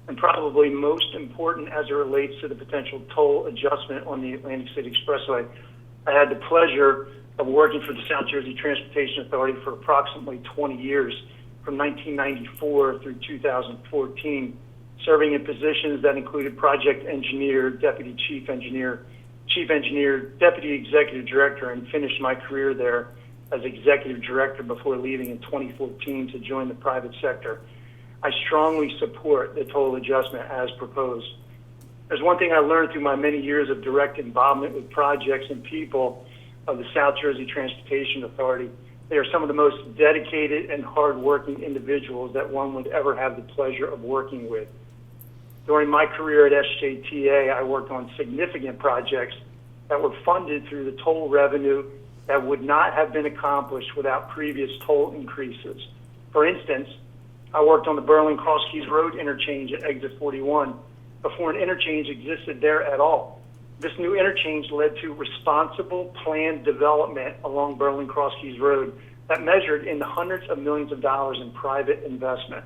And probably most important as it relates to the potential toll adjustment on the Atlantic City Expressway, I had the pleasure of working for the South Jersey Transportation Authority for approximately 20 years, from 1994 through 2014, serving in positions that included project engineer, deputy chief engineer, deputy executive director, and finished my career there as executive director before leaving in 2014 to join the private sector. I strongly support the toll adjustment as proposed. There's one thing I learned through my many years of direct involvement with projects and people of the South Jersey Transportation Authority. They are some of the most dedicated and hardworking individuals that one would ever have the pleasure of working with. During my career at SJTA, I worked on significant projects that were funded through the toll revenue that would not have been accomplished without previous toll increases. For instance, I worked on the Berlin Cross Keys Road interchange at exit 41 before an interchange existed there at all. This new interchange led to responsible planned development along Berlin Cross Keys Road that measured in the hundreds of millions of dollars in private investment.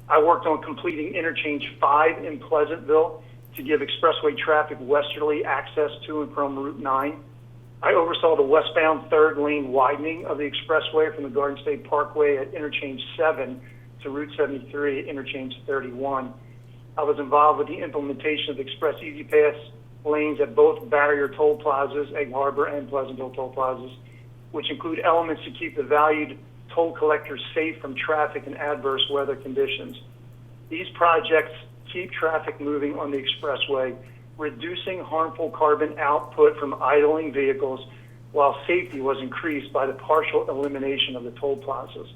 I worked on completing interchange 5 in Pleasantville to give expressway traffic westerly access to and from Route 9. I oversaw the westbound 3rd lane widening of the expressway from the Garden State Parkway at interchange 7 to Route 73 at interchange 31. I was involved with the implementation of Express Easy Pass lanes at both barrier toll plazas, Egg Harbor and Pleasantville toll plazas, which include elements to keep the valued toll collectors safe from traffic and adverse weather conditions. These projects keep traffic moving on the expressway, reducing harmful carbon output from idling vehicles, while safety was increased by the partial elimination of the toll plazas.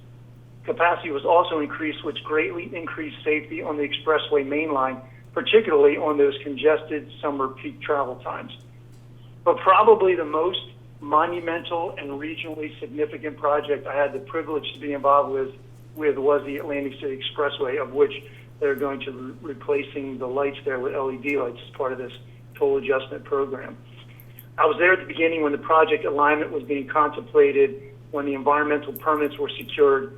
Capacity was also increased, which greatly increased safety on the expressway main line, particularly on those congested summer peak travel times. But probably the most monumental and regionally significant project I had the privilege to be involved with was the Atlantic City Expressway, of which they're going to be replacing the lights there with LED lights as part of this toll adjustment program. I was there at the beginning when the project alignment was being contemplated, when the environmental permits were secured,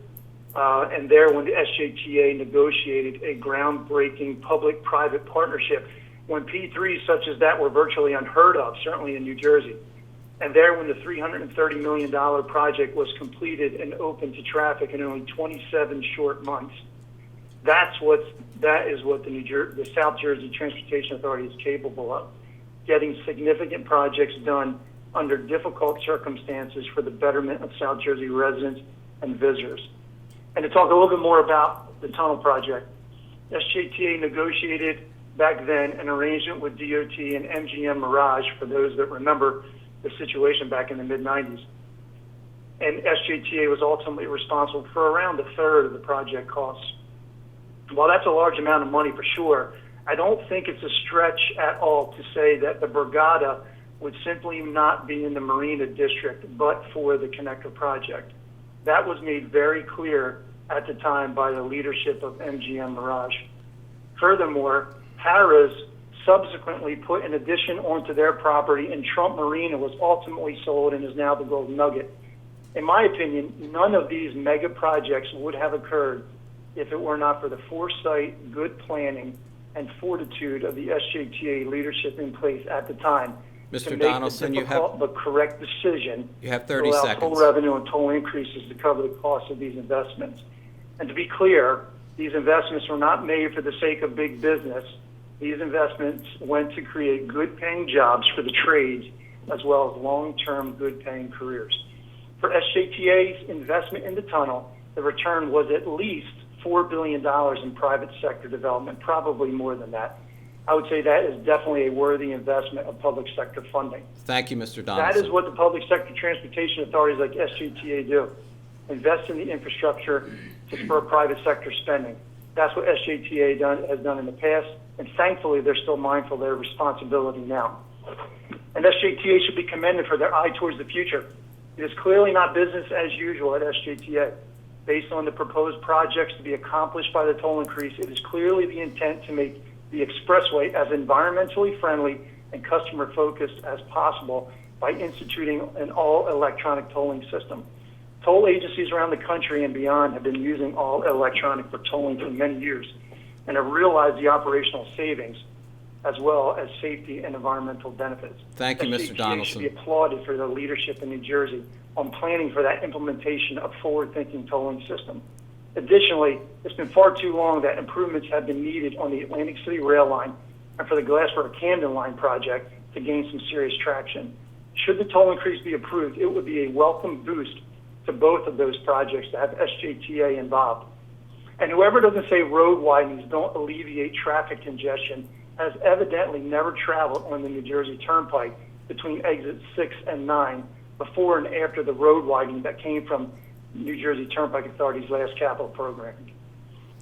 and there when the SJTA negotiated a groundbreaking public-private partnership, when P3s such as that were virtually unheard of, certainly in New Jersey. And there when the $330 million project was completed and open to traffic in only 27 short months. That is what the South Jersey Transportation Authority is capable of, getting significant projects done under difficult circumstances for the betterment of South Jersey residents and visitors. And to talk a little bit more about the tunnel project, SJTA negotiated back then an arrangement with DOT and MGM Mirage, for those that remember the situation back in the mid-90s. And SJTA was ultimately responsible for around a third of the project costs. While that's a large amount of money for sure, I don't think it's a stretch at all to say that the Borgata would simply not be in the Marina District but for the connector project. That was made very clear at the time by the leadership of MGM Mirage. Furthermore, Harrah's subsequently put an addition onto their property, and Trump Marina was ultimately sold and is now the Golden Nugget. In my opinion, none of these mega projects would have occurred if it were not for the foresight, good planning, and fortitude of the SJTA leadership in place at the time. Mr. Donaldson, you have the correct decision. You have 30 to allow seconds. Toll revenue and toll increases to cover the cost of these investments. And to be clear, these investments were not made for the sake of big business. These investments went to create good-paying jobs for the trades, as well as long-term good-paying careers. For SJTA's investment in the tunnel, the return was at least $4 billion in private sector development, probably more than that. I would say that is definitely a worthy investment of public sector funding. Thank you, Mr. Donaldson. That is what the public sector transportation authorities like SJTA do. Invest in the infrastructure to spur private sector spending. That's what SJTA has done in the past, and thankfully they're still mindful of their responsibility now. And SJTA should be commended for their eye towards the future. It is clearly not business as usual at SJTA. Based on the proposed projects to be accomplished by the toll increase, it is clearly the intent to make the expressway as environmentally friendly and customer-focused as possible by instituting an all-electronic tolling system. Toll agencies around the country and beyond have been using all-electronic for tolling for many years and have realized the operational savings as well as safety and environmental benefits. Thank you, Mr. SJTA Donaldson. should be applauded for their leadership in New Jersey on planning for that implementation of forward-thinking tolling system. Additionally, it's been far too long that improvements have been needed on the Atlantic City rail line and for the Glassboro-Camden line project to gain some serious traction. Should the toll increase be approved, it would be a welcome boost to both of those projects to have SJTA involved. And whoever doesn't say road widenings don't alleviate traffic congestion has evidently never traveled on the New Jersey Turnpike between exits 6 and 9 before and after the road widening that came from New Jersey Turnpike Authority's last capital program.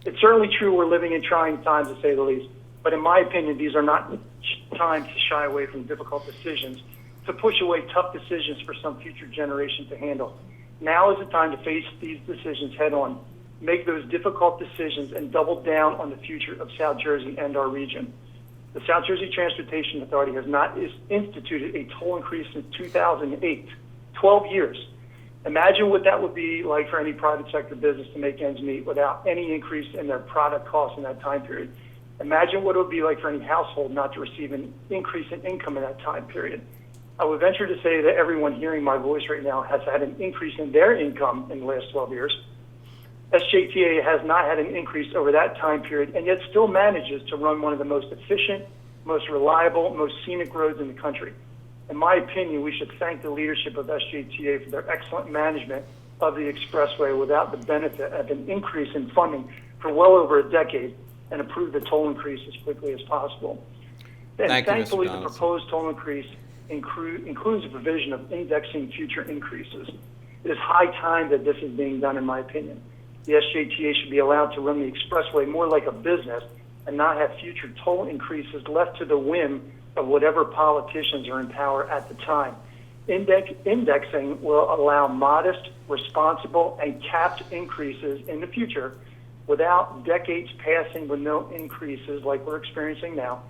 It's certainly true we're living in trying times, to say the least, but in my opinion, these are not times to shy away from difficult decisions, to push away tough decisions for some future generation to handle. Now is the time to face these decisions head on, make those difficult decisions, and double down on the future of South Jersey and our region. The South Jersey Transportation Authority has not instituted a toll increase since 2008, 12 years. Imagine what that would be like for any private sector business to make ends meet without any increase in their product costs in that time period. Imagine what it would be like for any household not to receive an increase in income in that time period. I would venture to say that everyone hearing my voice right now has had an increase in their income in the last 12 years. SJTA has not had an increase over that time period and yet still manages to run one of the most efficient, most reliable, most scenic roads in the country. In my opinion, we should thank the leadership of SJTA for their excellent management of the expressway without the benefit of an increase in funding for well over a decade and approve the toll increase as quickly as possible. And Thank you, Mr. thankfully, the Donaldson. proposed toll increase includes a provision of indexing future increases. It is high time that this is being done, in my opinion. The SJTA should be allowed to run the expressway more like a business and not have future toll increases left to the whim of whatever politicians are in power at the time. Indexing will allow modest, responsible, and capped increases in the future without decades passing with no increases like we're experiencing now,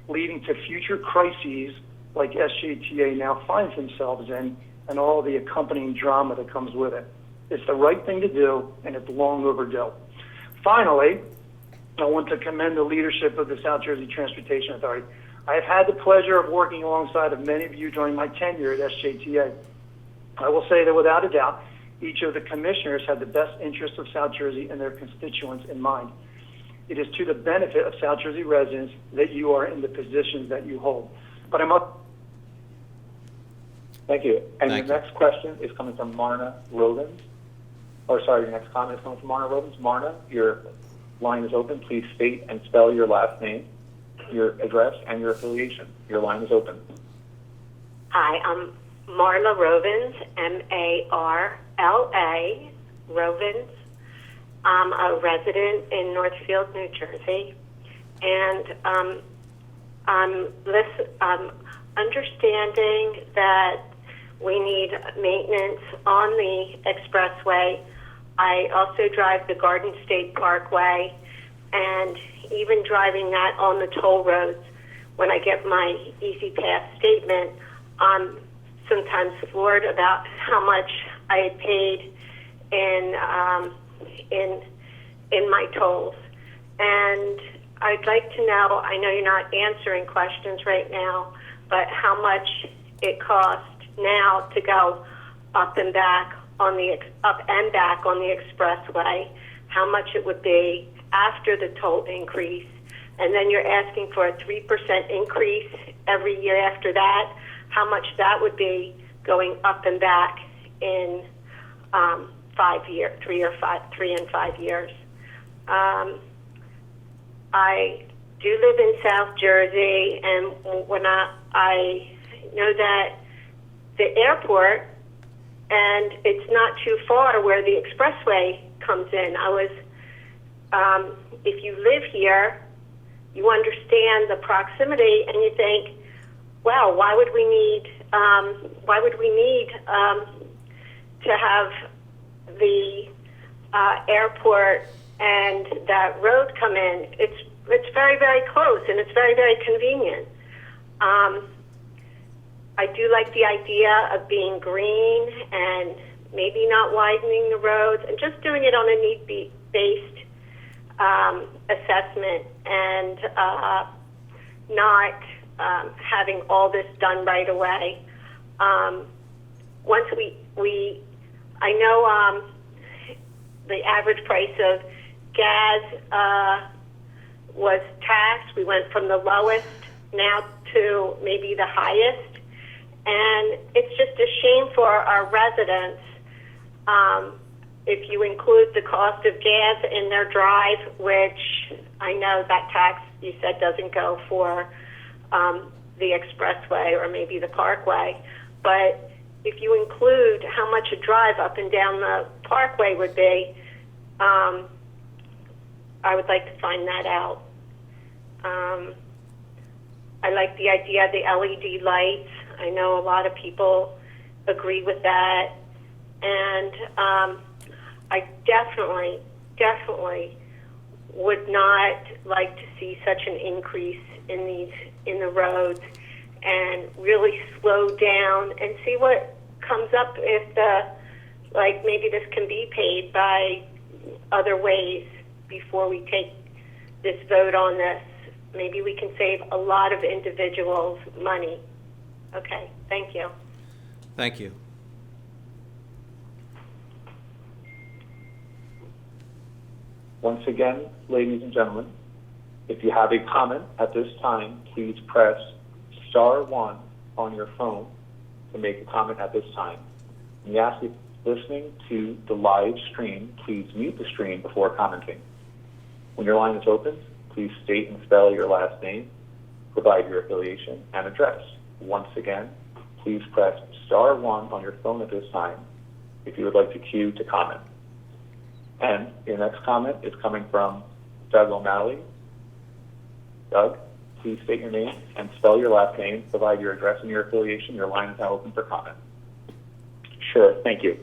leading to future crises like SJTA now finds themselves in and all the accompanying drama that comes with it. It's the right thing to do, and it's long overdue. Finally, I want to commend the leadership of the South Jersey Transportation Authority. I have had the pleasure of working alongside of many of you during my tenure at SJTA. I will say that without a doubt, each of the commissioners had the best interests of South Jersey and their constituents in mind. It is to the benefit of South Jersey residents that you are in the positions that you hold. But I must... Thank you. And Thank your you. next question is coming from Marna Rovins. Your next comment is coming from Marna Rovins. Marna, your line is open. Please state and spell your last name, your address, and your affiliation. Your line is open. Hi, I'm Marla Rovins, M-A-R-L-A, Rovins. I'm a resident in Northfield, New Jersey, and I'm understanding that we need maintenance on the expressway. I also drive the Garden State Parkway, and even driving that on the toll roads, when I get my Easy Pass statement, I'm sometimes floored about how much I had paid in my tolls. And I'd like to know, I know you're not answering questions right now, but how much it costs now to go up and back on the expressway, how much it would be after the toll increase, and then you're asking for a 3% increase every year after that, how much that would be going up and back in 5 years, 3 and 5 years. I do live in South Jersey, and when I know that the airport, and it's not too far where the expressway comes in. If you live here, you understand the proximity, and you think, well, why would we need to have the airport and that road come in. It's very, very close, and it's very, very convenient. I do like the idea of being green and maybe not widening the roads and just doing it on a need-based assessment and not having all this done right away. Once I know the average price of gas was taxed. We went from the lowest now to maybe the highest. And it's just a shame for our residents if you include the cost of gas in their drive, which I know that tax you said doesn't go for the expressway or maybe the parkway. But if you include how much a drive up and down the parkway would be, I would like to find that out. I like the idea of the LED lights. I know a lot of people agree with that. And I definitely would not like to see such an increase in the roads, and really slow down and see what comes up if maybe this can be paid by other ways before we take this vote on this. Maybe we can save a lot of individuals money. Okay, thank you. Thank you. Once again, ladies and gentlemen, if you have a comment at this time, please press *1 on your phone to make a comment at this time. We ask you listening to the live stream, please mute the stream before commenting. When your line is open, please state and spell your last name, provide your affiliation and address. Once again, please press *1 on your phone at this time if you would like to queue to comment. And your next comment is coming from Doug O'Malley. Doug, please state your name and spell your last name, provide your address and your affiliation. Your line is now open for comment. Sure, thank you.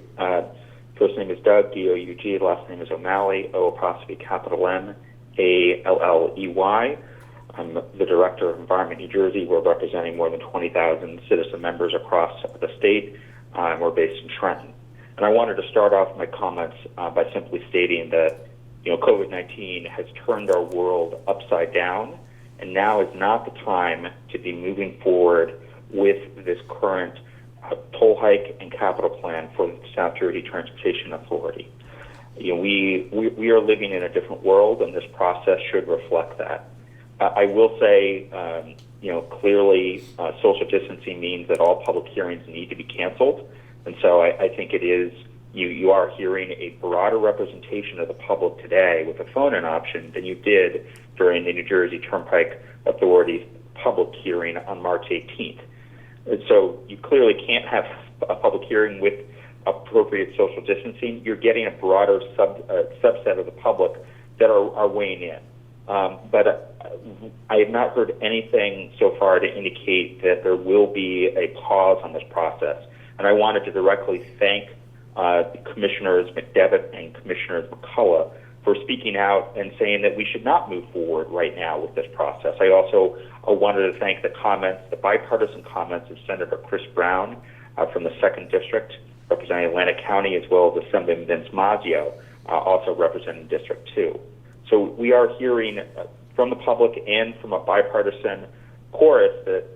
First name is Doug, D-O-U-G. Last name is O'Malley, O''M-A-L-L-E-Y. I'm the Director of Environment New Jersey. We're representing more than 20,000 citizen members across the state. We're based in Trenton. And I wanted to start off my comments by simply stating that, COVID-19 has turned our world upside down, and now is not the time to be moving forward with this current toll hike and capital plan for the South Jersey Transportation Authority. We are living in a different world, and this process should reflect that. I will say, clearly social distancing means that all public hearings need to be canceled. And so I think it is, you are hearing a broader representation of the public today with a phone-in option than you did during the New Jersey Turnpike Authority's public hearing on March 18th. And so you clearly can't have a public hearing with appropriate social distancing. You're getting a broader subset of the public that are weighing in. But I have not heard anything so far to indicate that there will be a pause on this process. And I wanted to directly thank Commissioners McDevitt and Commissioners McCullough for speaking out and saying that we should not move forward right now with this process. I also wanted to thank the bipartisan comments of Senator Chris Brown from the 2nd District, representing Atlantic County, as well as Assemblyman Vince Maggio, also representing District 2. So we are hearing from the public and from a bipartisan chorus that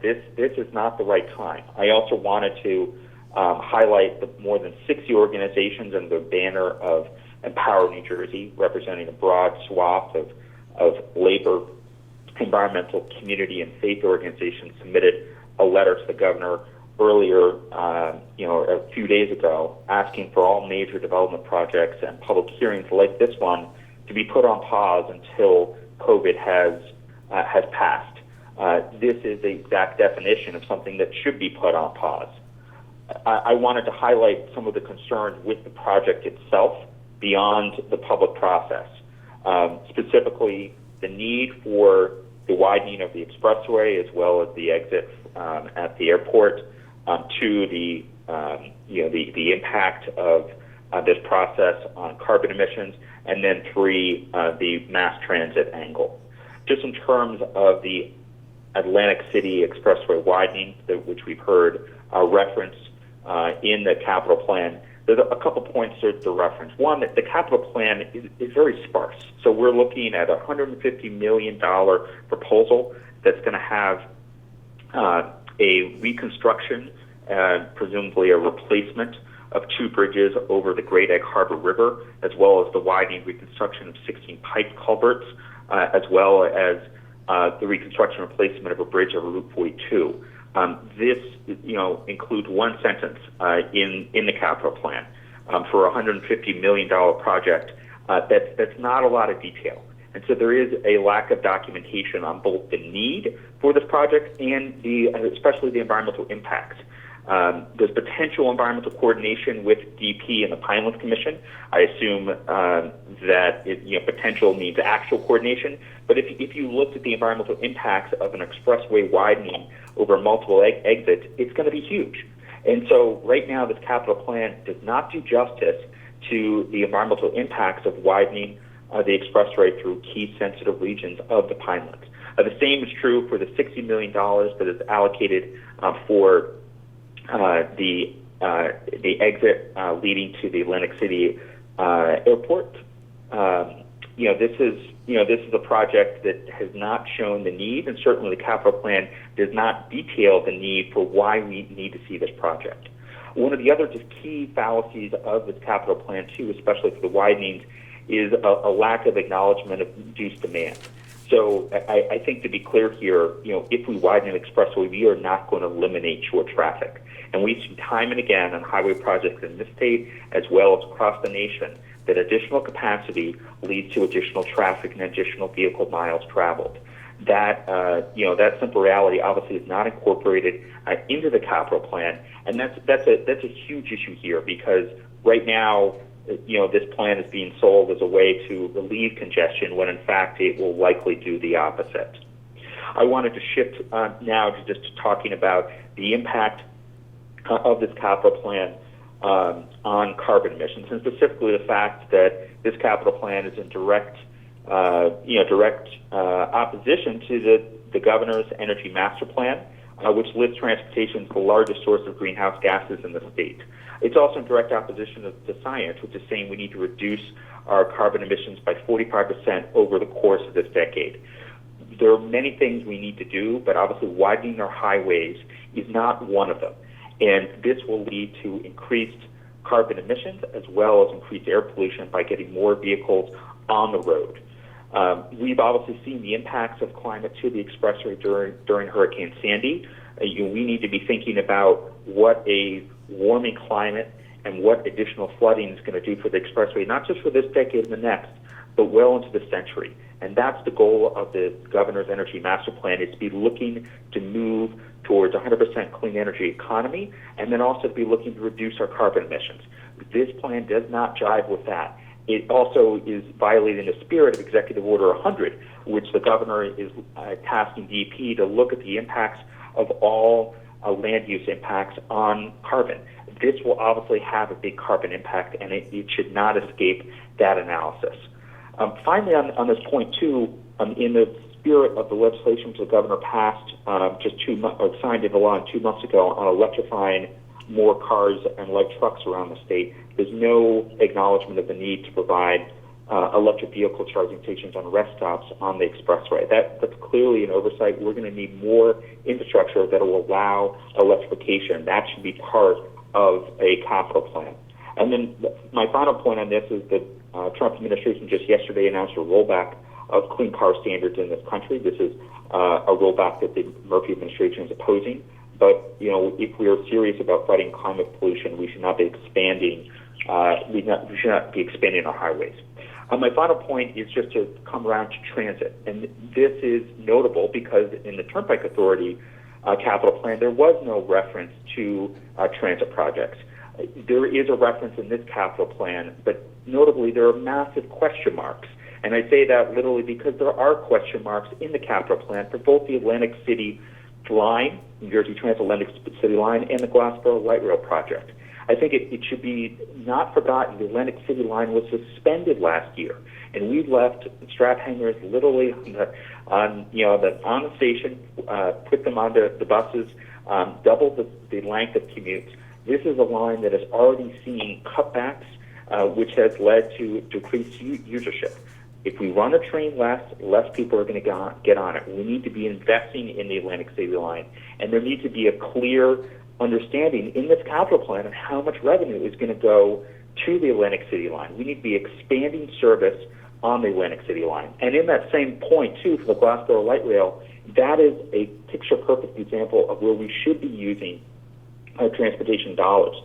this is not the right time. I also wanted to highlight the more than 60 organizations under the banner of Empower New Jersey, representing a broad swath of labor, environmental, community, and faith organizations, submitted a letter to the governor earlier, a few days ago, asking for all major development projects and public hearings like this one to be put on pause until COVID has passed. This is the exact definition of something that should be put on pause. I wanted to highlight some of the concerns with the project itself beyond the public process, specifically the need for the widening of the expressway as well as the exit at the airport to the the impact of this process on carbon emissions, and then 3, the mass transit angle. Just in terms of the Atlantic City Expressway widening, which we've heard referenced in the capital plan, there's a couple points to reference. One, that the capital plan is very sparse. So we're looking at a $150 million proposal that's going to have a reconstruction, presumably a replacement of 2 bridges over the Great Egg Harbor River, as well as the widening reconstruction of 16 pipe culverts, as well as the reconstruction and replacement of a bridge over Route 42. This, includes one sentence in the capital plan for a $150 million project. That's not a lot of detail, and so there is a lack of documentation on both the need for this project and especially the environmental impacts. There's potential environmental coordination with DP and the Pinelands Commission. I assume that potential means actual coordination. But if you looked at the environmental impacts of an expressway widening over multiple exits, it's going to be huge. And so right now, this capital plan does not do justice to the environmental impacts of widening the expressway through key sensitive regions of the Pinelands. The same is true for the $60 million that is allocated for the exit leading to the Atlantic City airport. This is a project that has not shown the need, and certainly the capital plan does not detail the need for why we need to see this project. One of the other just key fallacies of this capital plan, too, especially for the widenings, is a lack of acknowledgement of induced demand. So I think to be clear here, if we widen an expressway, we are not going to eliminate short traffic. And we've seen time and again on highway projects in this state as well as across the nation that additional capacity leads to additional traffic and additional vehicle miles traveled. That simple reality obviously is not incorporated into the capital plan, and that's a huge issue here because right now, this plan is being sold as a way to relieve congestion when in fact it will likely do the opposite. I wanted to shift now to just talking about the impact of this capital plan on carbon emissions, and specifically the fact that this capital plan is in direct opposition to the governor's energy master plan, which lists transportation as the largest source of greenhouse gases in the state. It's also in direct opposition to science, which is saying we need to reduce our carbon emissions by 45% over the course of this decade. There are many things we need to do, but obviously widening our highways is not one of them. And this will lead to increased carbon emissions as well as increased air pollution by getting more vehicles on the road. We've obviously seen the impacts of climate to the expressway during Hurricane Sandy. We need to be thinking about what a warming climate and what additional flooding is going to do for the expressway, not just for this decade and the next, but well into the century. And that's the goal of the governor's energy master plan, is to be looking to move towards 100% clean energy economy, and then also to be looking to reduce our carbon emissions. This plan does not jive with that. It also is violating the spirit of Executive Order 100, which the governor is tasking DP to look at the impacts of all land use impacts on carbon. This will obviously have a big carbon impact, and it should not escape that analysis. Finally, on this point, too, in the spirit of the legislation which the governor passed signed into law 2 months ago on electrifying more cars and light trucks around the state, there's no acknowledgement of the need to provide electric vehicle charging stations on rest stops on the expressway. That's clearly an oversight. We're going to need more infrastructure that will allow electrification. That should be part of a capital plan. And then my final point on this is that Trump administration just yesterday announced a rollback of clean car standards in this country. This is a rollback that the Murphy administration is opposing. But if we are serious about fighting climate pollution, we should not be expanding. We should not be expanding our highways. My final point is just to come around to transit, and this is notable because in the Turnpike Authority capital plan, there was no reference to transit projects. There is a reference in this capital plan, but notably there are massive question marks. And I say that literally because there are question marks in the capital plan for both the Atlantic City line, New Jersey Transatlantic City Line, and the Glassboro Light Rail project. I think it should be not forgotten the Atlantic City Line was suspended last year, and we left strap hangers literally on the station, put them onto the buses, doubled the length of commutes. This is a line that has already seen cutbacks, which has led to decreased usership. If we run a train less people are going to get on it. We need to be investing in the Atlantic City Line, and there needs to be a clear understanding in this capital plan of how much revenue is going to go to the Atlantic City Line. We need to be expanding service on the Atlantic City Line. And in that same point, too, for the Glassboro Light Rail, that is a picture-perfect example of where we should be using our transportation dollars.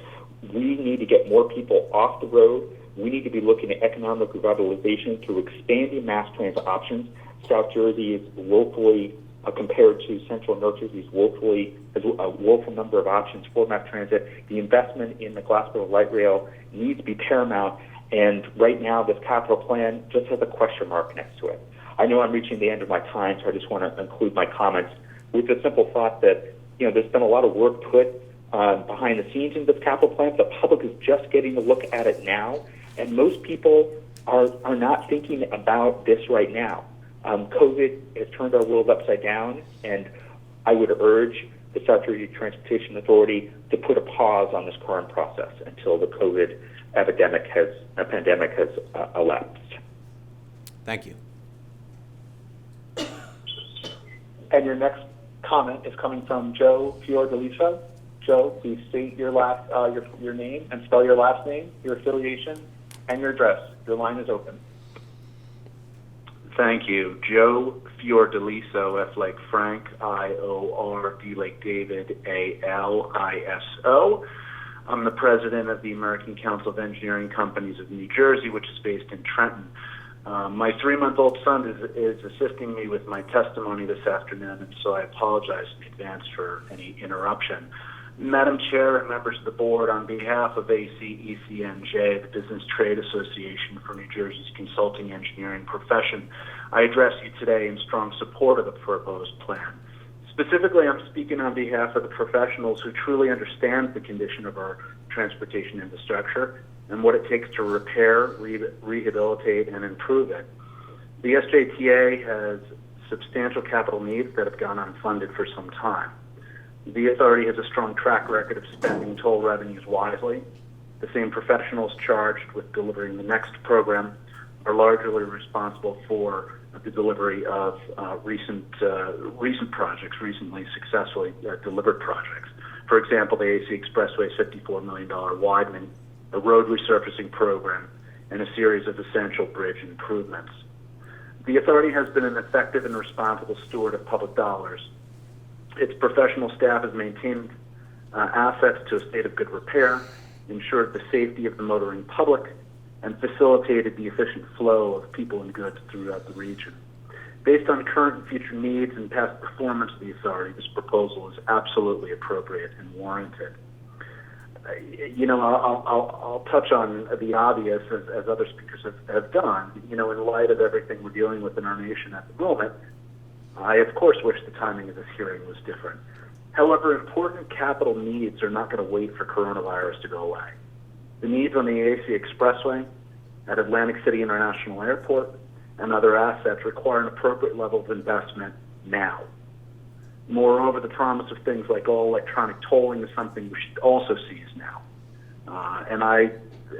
We need to get more people off the road. We need to be looking at economic revitalization through expanding mass transit options. South Jersey is woefully, compared to Central North Jersey, has a woeful number of options for mass transit. The investment in the Glassboro Light Rail needs to be paramount, and right now this capital plan just has a question mark next to it. I know I'm reaching the end of my time, so I just want to conclude my comments with the simple thought that there's been a lot of work put behind the scenes in this capital plan. The public is just getting a look at it now, and most people are not thinking about this right now. COVID has turned our world upside down, and I would urge the South Jersey Transportation Authority to put a pause on this current process until the COVID pandemic has elapsed. Thank you. And your next comment is coming from Joe Fiordaliso. Joe, please state your name and spell your last name, your affiliation, and your address. Your line is open. Thank you. Joe Fiordaliso, F like Frank, I-O-R, D like David, A-L-I-S-O. I'm the president of the American Council of Engineering Companies of New Jersey, which is based in Trenton. My 3-month-old son is assisting me with my testimony this afternoon, and so I apologize in advance for any interruption. Madam Chair and members of the board, on behalf of ACECNJ, the Business Trade Association for New Jersey's consulting engineering profession, I address you today in strong support of the proposed plan. Specifically, I'm speaking on behalf of the professionals who truly understand the condition of our transportation infrastructure and what it takes to repair, rehabilitate, and improve it. The SJTA has substantial capital needs that have gone unfunded for some time. The authority has a strong track record of spending toll revenues wisely. The same professionals charged with delivering the next program are largely responsible for the delivery of recent projects, recently successfully delivered projects. For example, the AC Expressway's $54 million widening, a road resurfacing program, and a series of essential bridge improvements. The authority has been an effective and responsible steward of public dollars. Its professional staff has maintained assets to a state of good repair, ensured the safety of the motoring public, and facilitated the efficient flow of people and goods throughout the region. Based on current and future needs and past performance of the authority, this proposal is absolutely appropriate and warranted. I'll touch on the obvious, as other speakers have done. In light of everything we're dealing with in our nation at the moment, I, of course, wish the timing of this hearing was different. However, important capital needs are not going to wait for coronavirus to go away. The needs on the AC Expressway, at Atlantic City International Airport, and other assets require an appropriate level of investment now. Moreover, the promise of things like all electronic tolling is something we should also seize now. And I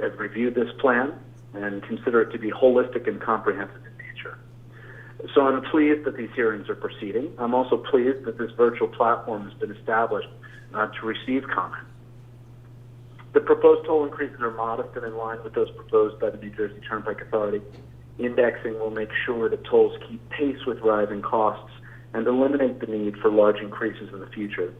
have reviewed this plan and consider it to be holistic and comprehensive in nature. So I'm pleased that these hearings are proceeding. I'm also pleased that this virtual platform has been established to receive comment. The proposed toll increases are modest and in line with those proposed by the New Jersey Turnpike Authority. Indexing will make sure that tolls keep pace with rising costs and eliminate the need for large increases in the future.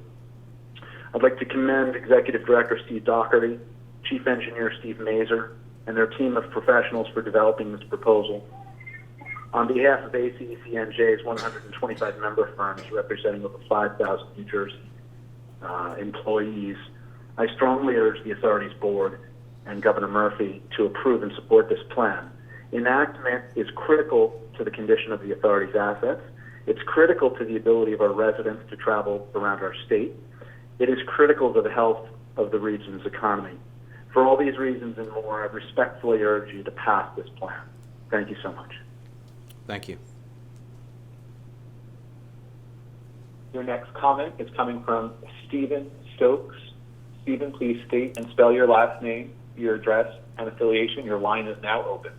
I'd like to commend Executive Director Steve Doherty, Chief Engineer Steve Mazer, and their team of professionals for developing this proposal. On behalf of ACECNJ's 125 member firms representing over 5,000 New Jersey employees, I strongly urge the authority's board and Governor Murphy to approve and support this plan. Enactment is critical to the condition of the authority's assets, It's critical to the ability of our residents to travel around our state. It is critical to the health of the region's economy. For all these reasons and more, I respectfully urge you to pass this plan. Thank you so much. Thank you. Your next comment is coming from Stephen Stokes. Stephen, please state and spell your last name, your address, and affiliation. Your line is now open.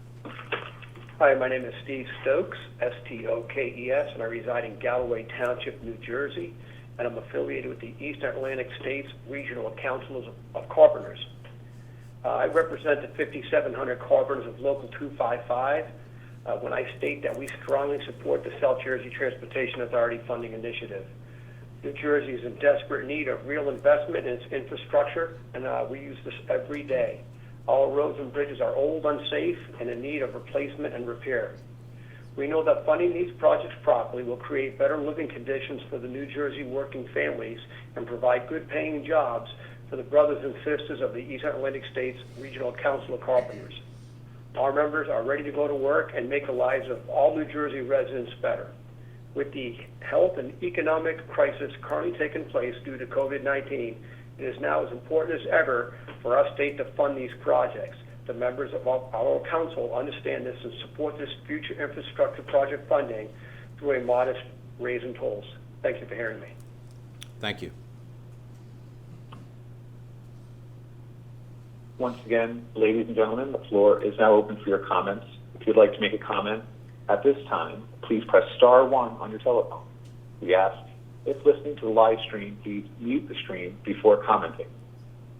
Hi, my name is Steve Stokes, S-T-O-K-E-S, and I reside in Galloway Township, New Jersey, and I'm affiliated with the Eastern Atlantic States Regional Council of Carpenters. I represent the 5,700 carpenters of Local 255 when I state that we strongly support the South Jersey Transportation Authority funding initiative. New Jersey is in desperate need of real investment in its infrastructure, and we use this every day. All roads and bridges are old, unsafe, and in need of replacement and repair. We know that funding these projects properly will create better living conditions for the New Jersey working families and provide good paying jobs for the brothers and sisters of the Eastern Atlantic States Regional Council of Carpenters. Our members are ready to go to work and make the lives of all New Jersey residents better. With the health and economic crisis currently taking place due to COVID-19, it is now as important as ever for our state to fund these projects. The members of our council understand this and support this future infrastructure project funding through a modest raise in tolls. Thank you for hearing me. Thank you. Once again, ladies and gentlemen, the floor is now open for your comments. If you'd like to make a comment at this time, please press star 1 on your telephone. We ask, if listening to the live stream, please mute the stream before commenting.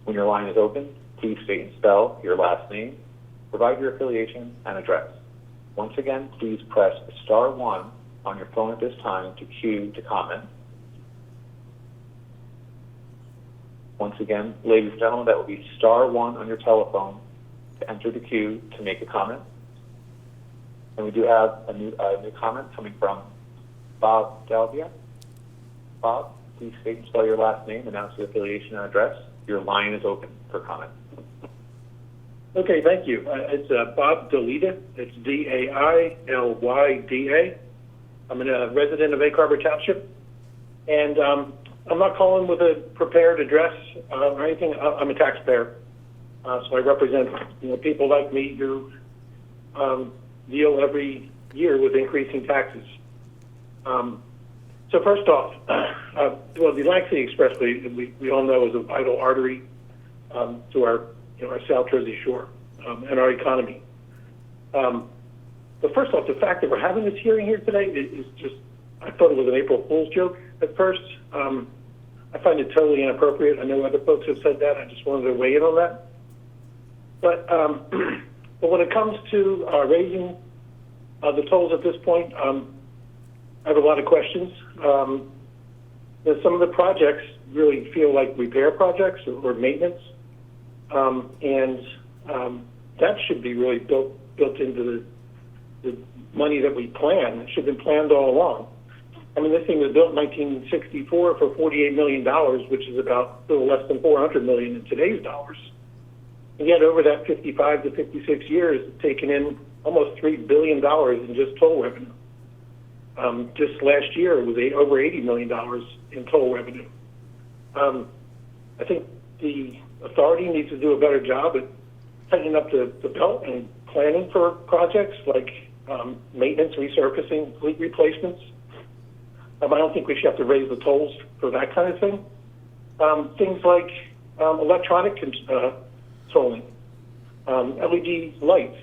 When your line is open, please state and spell your last name, provide your affiliation and address. Once again, please press star 1 on your phone at this time to queue to comment. Once again, ladies and gentlemen, that will be star 1 on your telephone to enter the queue to make a comment. And we do have a new comment coming from Bob Dalvia. Bob, please state and spell your last name, announce your affiliation and address. Your line is open for comment. Okay, thank you. It's Bob Dalida. It's D-A-I-L-Y-D-A. I'm a resident of Egg Harbor Township, and I'm not calling with a prepared address or anything. I'm a taxpayer, so I represent people like me who deal every year with increasing taxes. So first off, well, the Atlantic City Expressway, we all know, is a vital artery to our South Jersey shore and our economy. But first off, the fact that we're having this hearing here today is just, I thought it was an April Fool's joke at first. I find it totally inappropriate. I know other folks have said that. I just wanted to weigh in on that. But when it comes to raising the tolls at this point, I have a lot of questions. Some of the projects really feel like repair projects or maintenance, and that should be really built into the money that we plan. It should have been planned all along. I mean, this thing was built in 1964 for $48 million, which is about a little less than $400 million in today's dollars. And yet, over that 55 to 56 years, it's taken in almost $3 billion in just toll revenue. Just last year, it was over $80 million in toll revenue. I think the authority needs to do a better job at tightening up the belt and planning for projects like maintenance, resurfacing, fleet replacements. I don't think we should have to raise the tolls for that kind of thing. Things like electronic tolling, LED lights.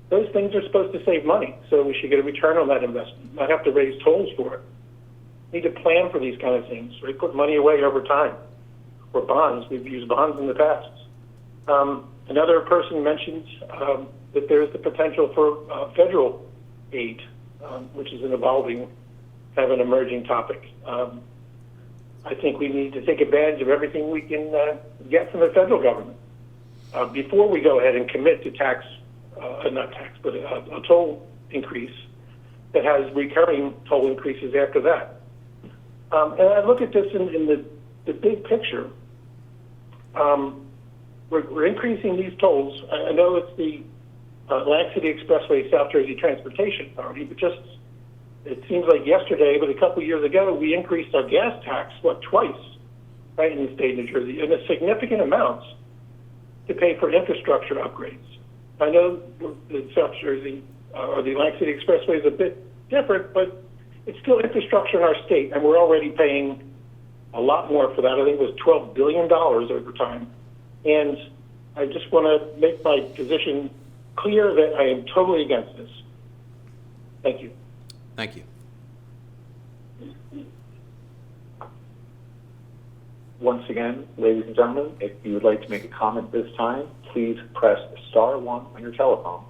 Those things are supposed to save money, so we should get a return on that investment, not have to raise tolls for it. We need to plan for these kind of things, right? Put money away over time. Or bonds. We've used bonds in the past. Another person mentioned that there's the potential for federal aid, which is an evolving, kind of an emerging topic. I think we need to take advantage of everything we can get from the federal government before we go ahead and commit to a toll increase that has recurring toll increases after that. And I look at this in the big picture. We're increasing these tolls. I know it's the Atlantic City Expressway South Jersey Transportation Authority, but just it seems like yesterday, but a couple years ago, we increased our gas tax, twice, right, in the state of New Jersey, in a significant amounts to pay for infrastructure upgrades. I know the South Jersey or the Atlantic City Expressway is a bit different, but it's still infrastructure in our state, and we're already paying a lot more for that. I think it was $12 billion over time. And I just want to make my position clear that I am totally against this. Thank you. Thank you. Once again, ladies and gentlemen, if you would like to make a comment this time, please press *1 on your telephone.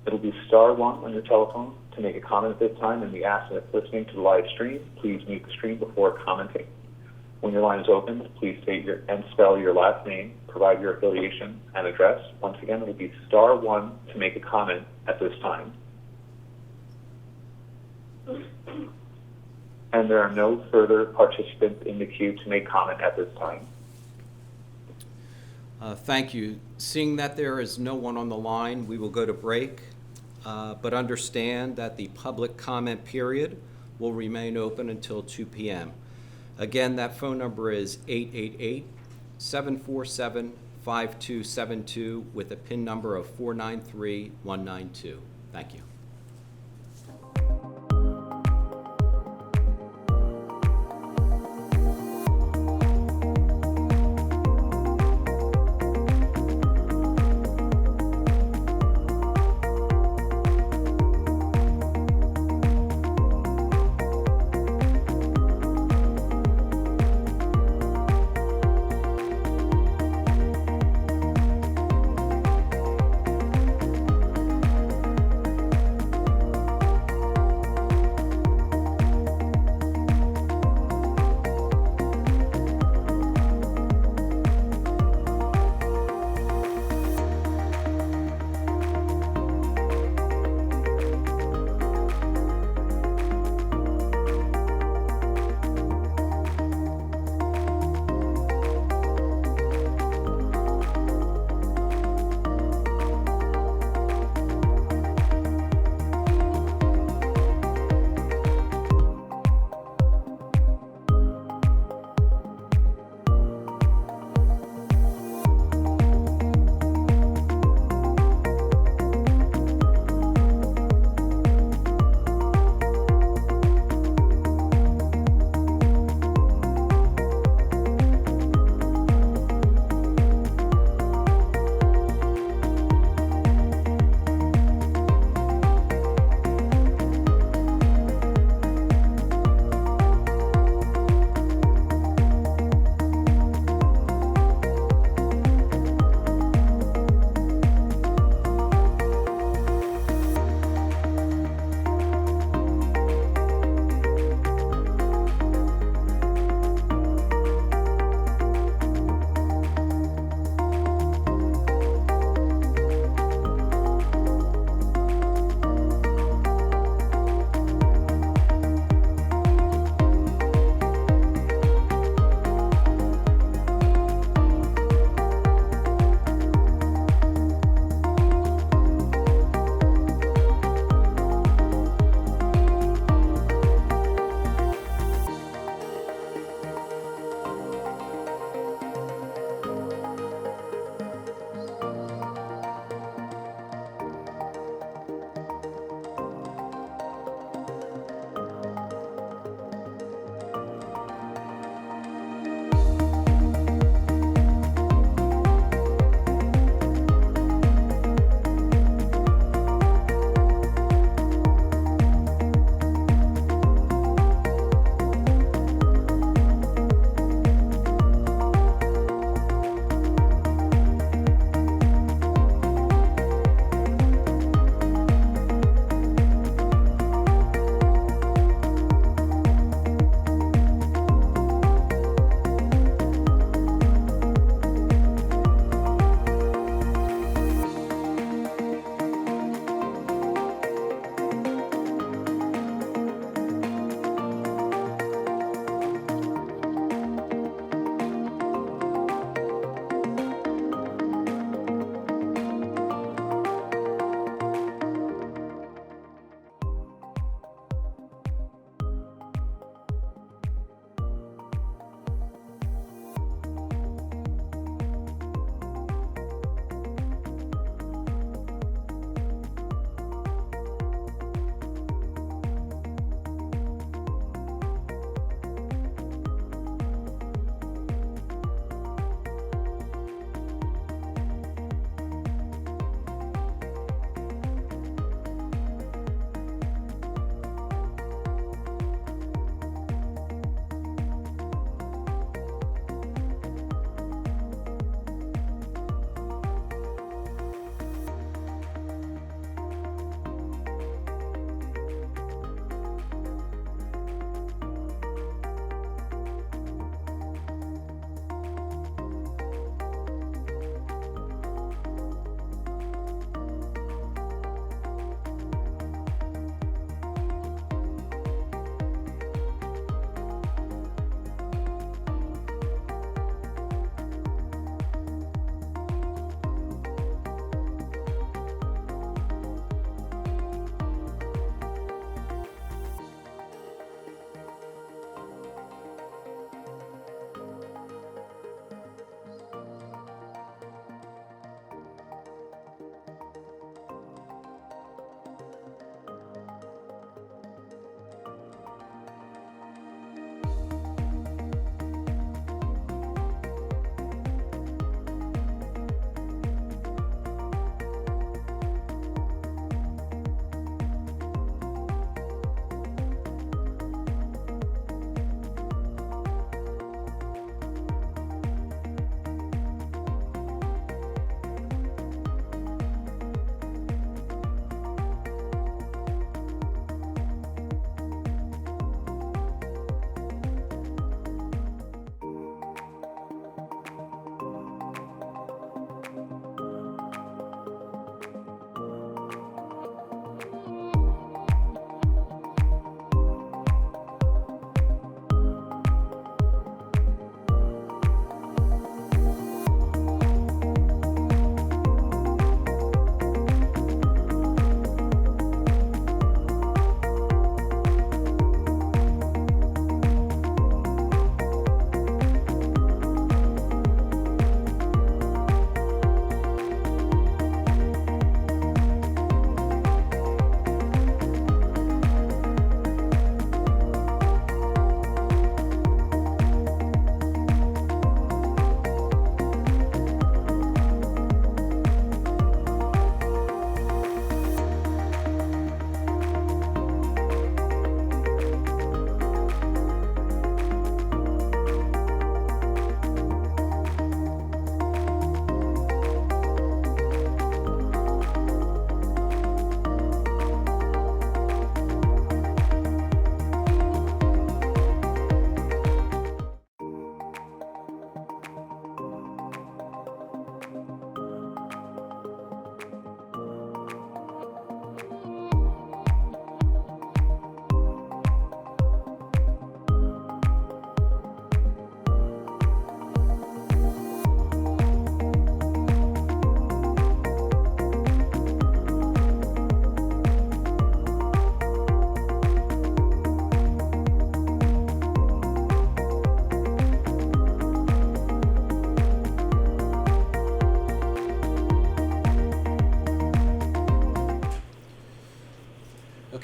It'll be *1 on your telephone to make a comment at this time, and we ask that listening to the live stream, please mute the stream before commenting. When your line is open, please state and spell your last name, provide your affiliation and address. Once again, it'll be *1 to make a comment at this time. And there are no further participants in the queue to make comment at this time. Thank you. Seeing that there is no one on the line, we will go to break, but understand that the public comment period will remain open until 2 p.m. Again, that phone number is 888-747-5272 with a PIN number of 493192. Thank you.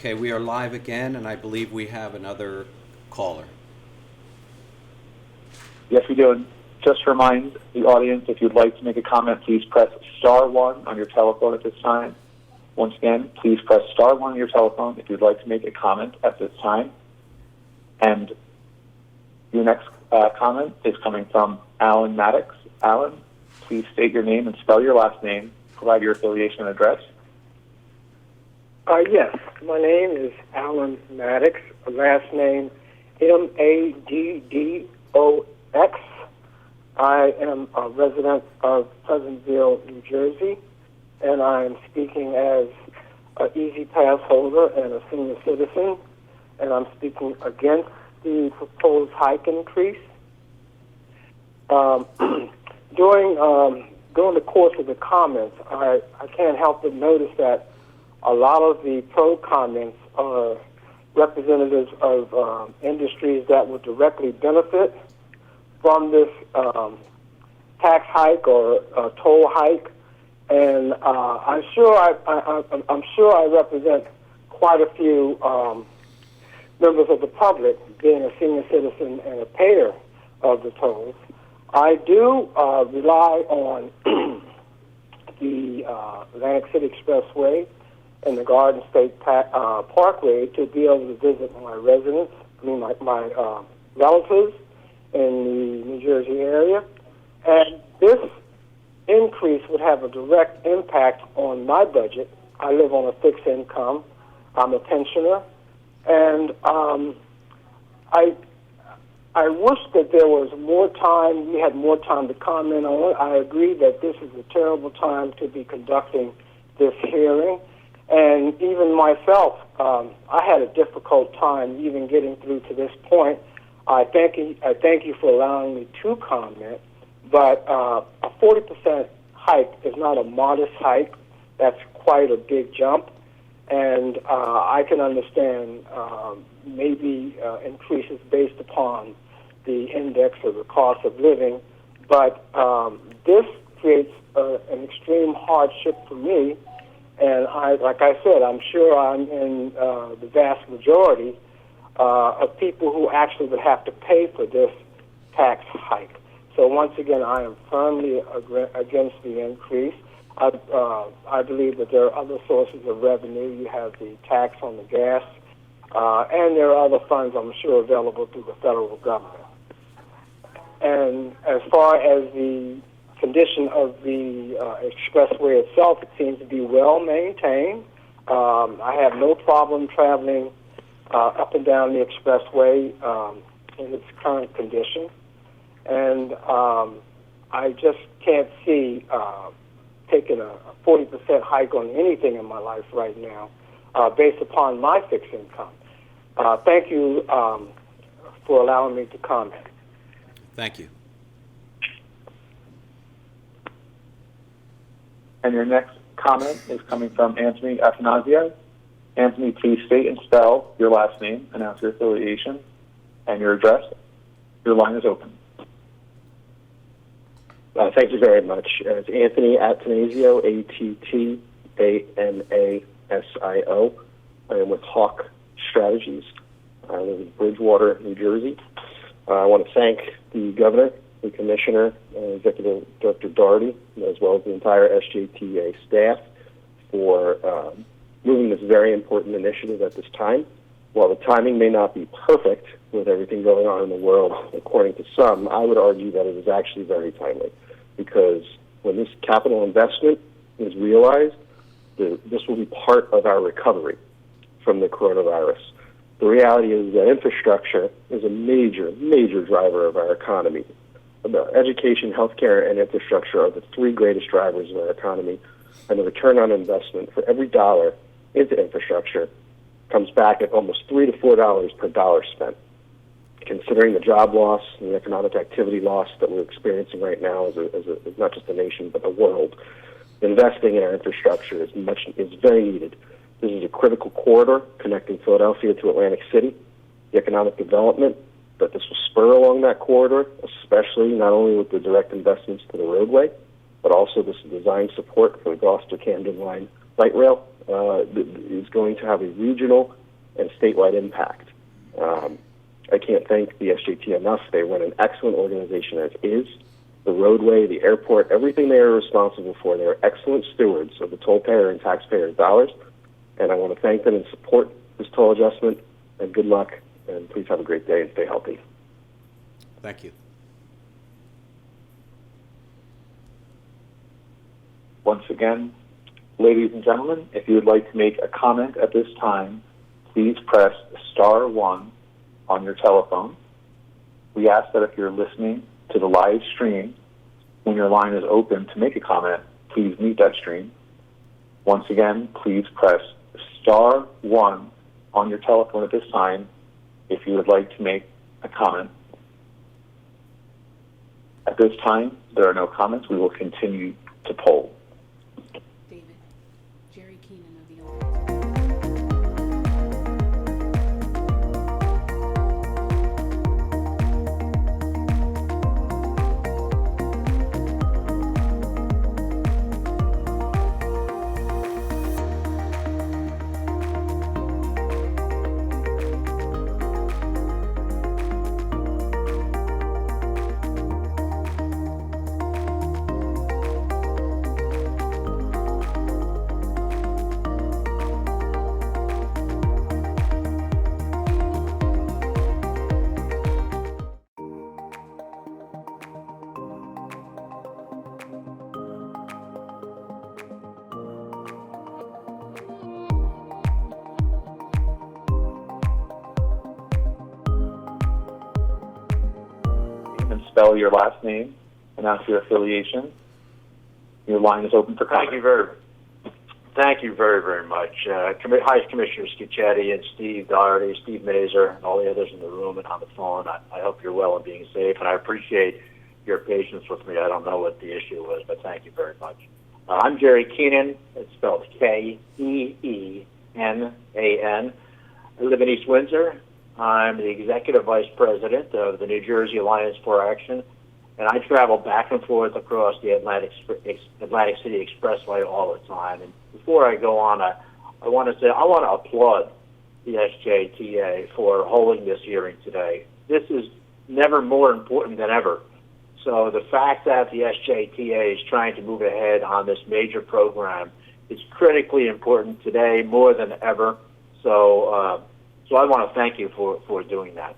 Okay, we are live again, and I believe we have another caller. Yes, we do. And just to remind the audience, if you'd like to make a comment, please press *1 on your telephone at this time. Once again, please press *1 on your telephone if you'd like to make a comment at this time. And your next comment is coming from Alan Maddox. Alan, please state your name and spell your last name. Provide your affiliation and address. Yes, my name is Alan Maddox. Last name Maddox. I am a resident of Pleasantville, New Jersey, and I am speaking as an Easy Pass holder and a senior citizen, and I'm speaking against the proposed hike increase. During the course of the comments, I can't help but notice that a lot of the pro comments are representatives of industries that would directly benefit from this tax hike or toll hike, and I'm sure I represent quite a few members of the public, being a senior citizen and a payer of the tolls. I do rely on the Atlantic City Expressway and the Garden State Parkway to be able to visit my residents, my relatives in the New Jersey area. And this increase would have a direct impact on my budget. I live on a fixed income. I'm a pensioner. And I wish that there was more time, we had more time to comment on it. I agree that this is a terrible time to be conducting this hearing. And even myself, I had a difficult time even getting through to this point. I thank you for allowing me to comment, but a 40% hike is not a modest hike. That's quite a big jump. And I can understand maybe increases based upon the index or the cost of living, but this creates an extreme hardship for me. And like I said, I'm sure I'm in the vast majority of people who actually would have to pay for this tax hike. So once again, I am firmly against the increase. I believe that there are other sources of revenue. You have the tax on the gas, and there are other funds, I'm sure, available through the federal government. And as far as the condition of the expressway itself, it seems to be well maintained. I have no problem traveling up and down the expressway in its current condition. And I just can't see taking a 40% hike on anything in my life right now based upon my fixed income. Thank you for allowing me to comment. Thank you. And your next comment is coming from Anthony Afanasio. Anthony, please state and spell your last name, announce your affiliation, and your address. Your line is open. Thank you very much. It's Anthony Atanasio, Attanasio. I am with Hawk Strategies. I live in Bridgewater, New Jersey. I want to thank the governor, the commissioner, Executive Director Doherty, as well as the entire SJTA staff for moving this very important initiative at this time. While the timing may not be perfect with everything going on in the world, according to some, I would argue that it is actually very timely, because when this capital investment is realized, this will be part of our recovery from the coronavirus. The reality is that infrastructure is a major, major driver of our economy. Education, healthcare, and infrastructure are the three greatest drivers of our economy, and the return on investment for every dollar into infrastructure comes back at almost $3 to $4 per dollar spent. Considering the job loss and the economic activity loss that we're experiencing right now as not just a nation but a world, investing in our infrastructure is very needed. This is a critical corridor connecting Philadelphia to Atlantic City. The economic development that this will spur along that corridor, especially not only with the direct investments to the roadway, but also this design support for the Gloucester-Camden Line light rail is going to have a regional and statewide impact. I can't thank the SJTA enough. They run an excellent organization as is. The roadway, the airport, everything they are responsible for, they are excellent stewards of the tollpayer and taxpayers' dollars. And I want to thank them and support this toll adjustment. And good luck. And please have a great day and stay healthy. Thank you. Once again, ladies and gentlemen, if you would like to make a comment at this time, please press *1 on your telephone. We ask that if you're listening to the live stream, when your line is open to make a comment, please mute that stream. Once again, please press *1 on your telephone at this time if you would like to make a comment. At this time, there are no comments. We will continue to poll. David, Jerry Keenan of the audience. And spell your last name, announce your affiliation. Your line is open for comment. Thank you very much. Hi, Commissioner Scicchetti and Steve Doherty, Steve Mazer, and all the others in the room and on the phone. I hope you're well and being safe, and I appreciate your patience with me. I don't know what the issue was, but thank you very much. I'm Jerry Keenan. It's spelled Keenan. I live in East Windsor. I'm the Executive Vice President of the New Jersey Alliance for Action, and I travel back and forth across the Atlantic City Expressway all the time. And before I go on, I want to say I want to applaud the SJTA for holding this hearing today. This is never more important than ever. So the fact that the SJTA is trying to move ahead on this major program is critically important today more than ever. So I want to thank you for doing that.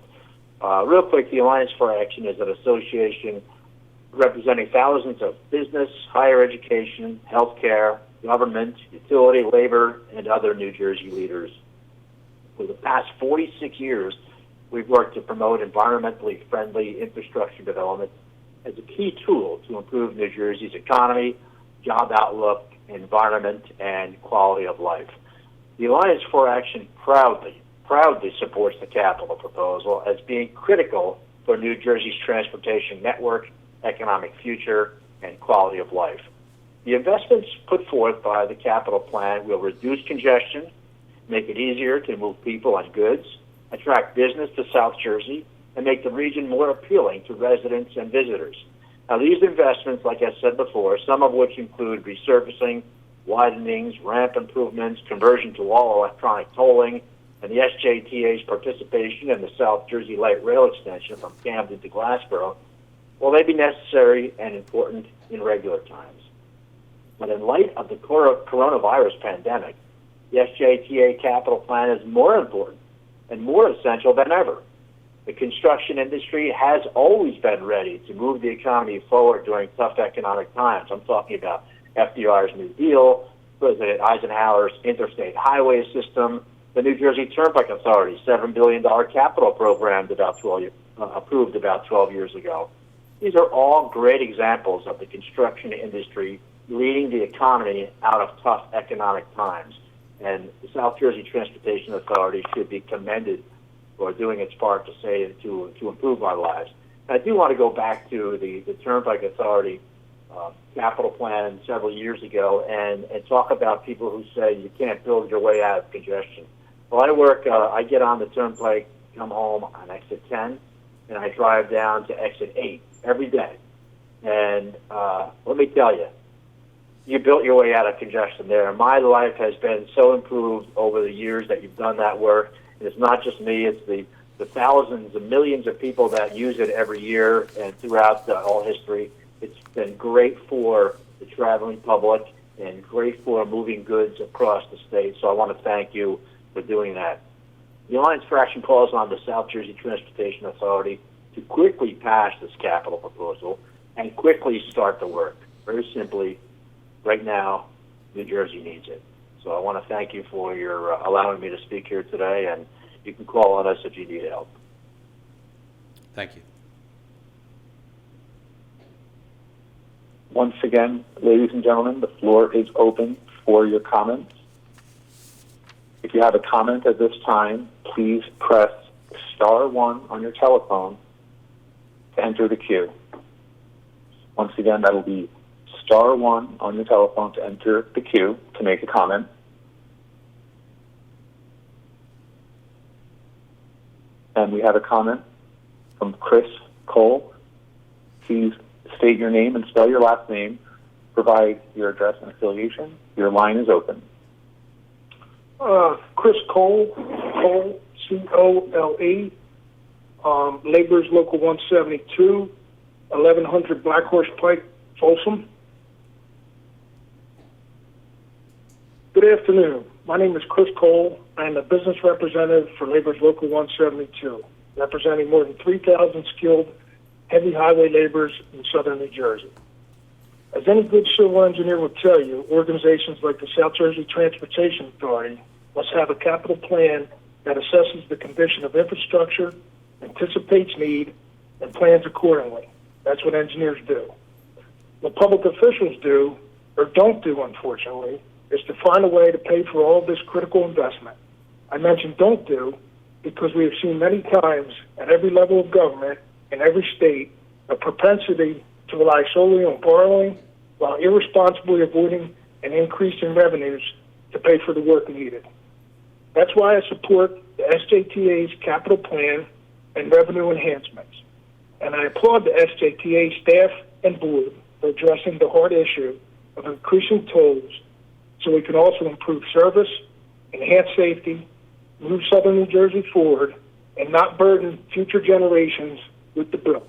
Real quick, the Alliance for Action is an association representing thousands of business, higher education, healthcare, government, utility, labor, and other New Jersey leaders. For the past 46 years, we've worked to promote environmentally friendly infrastructure development as a key tool to improve New Jersey's economy, job outlook, environment, and quality of life. The Alliance for Action proudly supports the capital proposal as being critical for New Jersey's transportation network, economic future, and quality of life. The investments put forth by the capital plan will reduce congestion, make it easier to move people and goods, attract business to South Jersey, and make the region more appealing to residents and visitors. Now, these investments, like I said before, some of which include resurfacing, widenings, ramp improvements, conversion to all electronic tolling, and the SJTA's participation in the South Jersey Light Rail extension from Camden to Glassboro, well, they be necessary and important in regular times. But in light of the coronavirus pandemic, the SJTA capital plan is more important and more essential than ever. The construction industry has always been ready to move the economy forward during tough economic times. I'm talking about FDR's New Deal, President Eisenhower's interstate highway system, the New Jersey Turnpike Authority's $7 billion capital program approved about 12 years ago. These are all great examples of the construction industry leading the economy out of tough economic times. And the South Jersey Transportation Authority should be commended for doing its part to improve our lives. And I do want to go back to the Turnpike Authority capital plan several years ago and talk about people who say you can't build your way out of congestion. Well, I get on the Turnpike, come home on exit 10, and I drive down to exit 8 every day. And let me tell you, you built your way out of congestion there. My life has been so improved over the years that you've done that work. And it's not just me, it's the thousands and millions of people that use it every year and throughout all history. It's been great for the traveling public and great for moving goods across the state. So I want to thank you for doing that. The Alliance for Action calls on the South Jersey Transportation Authority to quickly pass this capital proposal and quickly start the work. Very simply, right now, New Jersey needs it. So I want to thank you for your allowing me to speak here today, and you can call on us if you need help. Thank you. Once again, ladies and gentlemen, the floor is open for your comments. If you have a comment at this time, please press *1 on your telephone to enter the queue. Once again, that'll be *1 on your telephone to enter the queue to make a comment. And we have a comment from Chris Cole. Please state your name and spell your last name. Provide your address and affiliation. Your line is open. Chris Cole, C-O-L-E, Laborers Local 172, 1100 Black Horse Pike, Folsom. Good afternoon. My name is Chris Cole. I am a business representative for Laborers Local 172, representing more than 3,000 skilled heavy highway laborers in southern New Jersey. As any good civil engineer will tell you, organizations like the South Jersey Transportation Authority must have a capital plan that assesses the condition of infrastructure, anticipates need, and plans accordingly. That's what engineers do. What public officials do, or don't do, unfortunately, is to find a way to pay for all of this critical investment. I mentioned don't do because we have seen many times at every level of government in every state a propensity to rely solely on borrowing while irresponsibly avoiding an increase in revenues to pay for the work needed. That's why I support the SJTA's capital plan and revenue enhancements. And I applaud the SJTA staff and board for addressing the hard issue of increasing tolls so we can also improve service, enhance safety, move southern New Jersey forward, and not burden future generations with the bill.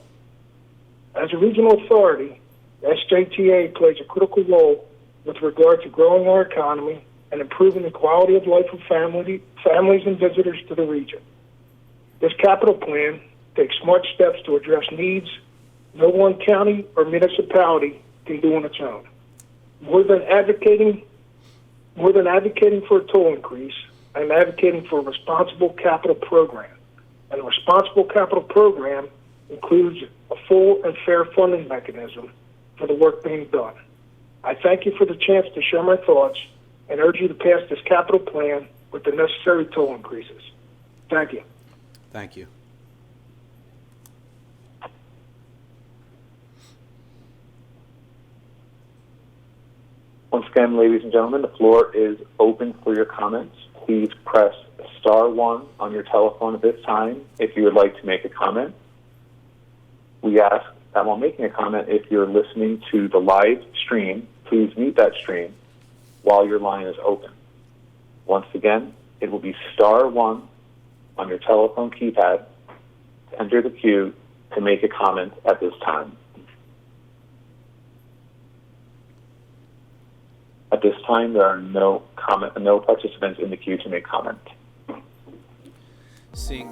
As a regional authority, the SJTA plays a critical role with regard to growing our economy and improving the quality of life of families and visitors to the region. This capital plan takes smart steps to address needs no one county or municipality can do on its own. More than advocating for a toll increase, I'm advocating for a responsible capital program. And a responsible capital program includes a full and fair funding mechanism for the work being done. I thank you for the chance to share my thoughts and urge you to pass this capital plan with the necessary toll increases. Thank you. Thank you. Once again, ladies and gentlemen, the floor is open for your comments. Please press *1 on your telephone at this time if you would like to make a comment. We ask that while making a comment, if you're listening to the live stream, please mute that stream while your line is open. Once again, it will be *1 on your telephone keypad to enter the queue to make a comment at this time. At this time, there are no participants in the queue to make comment. Seeing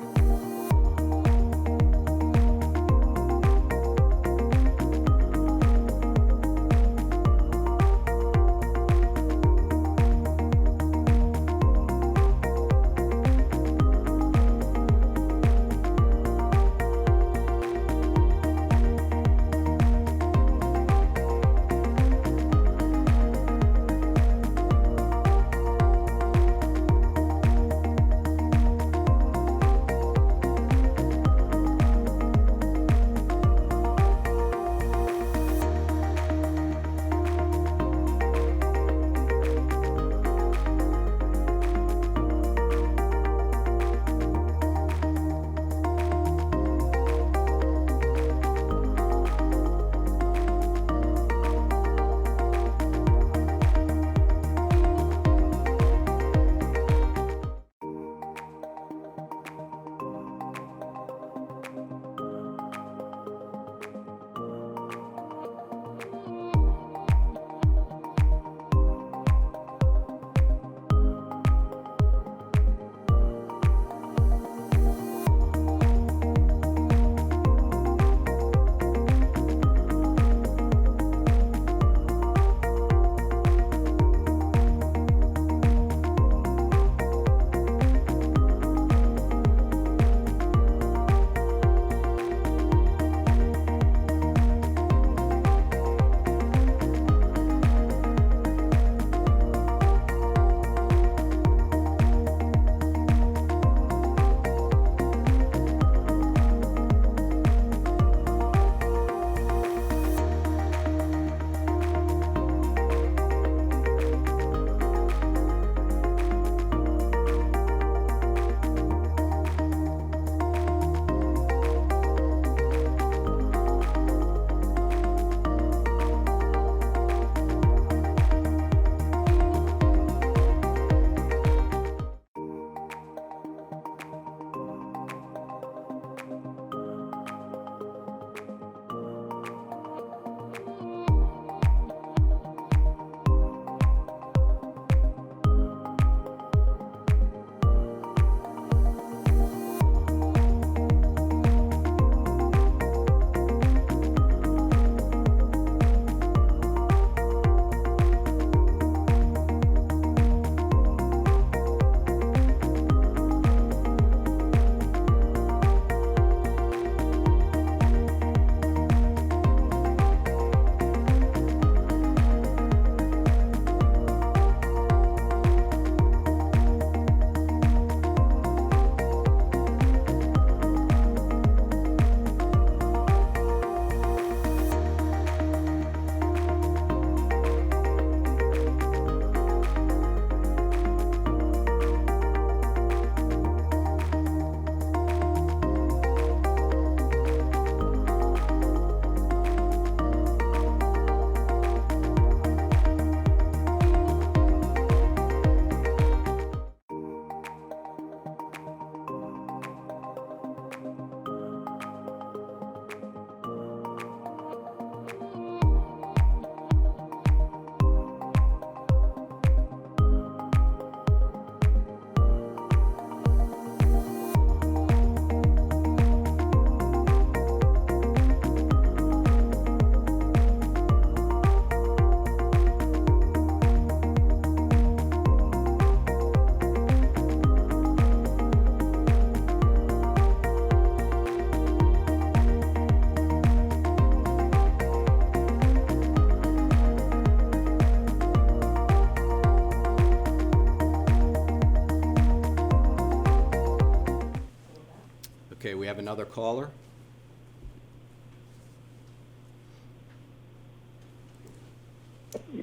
have another caller.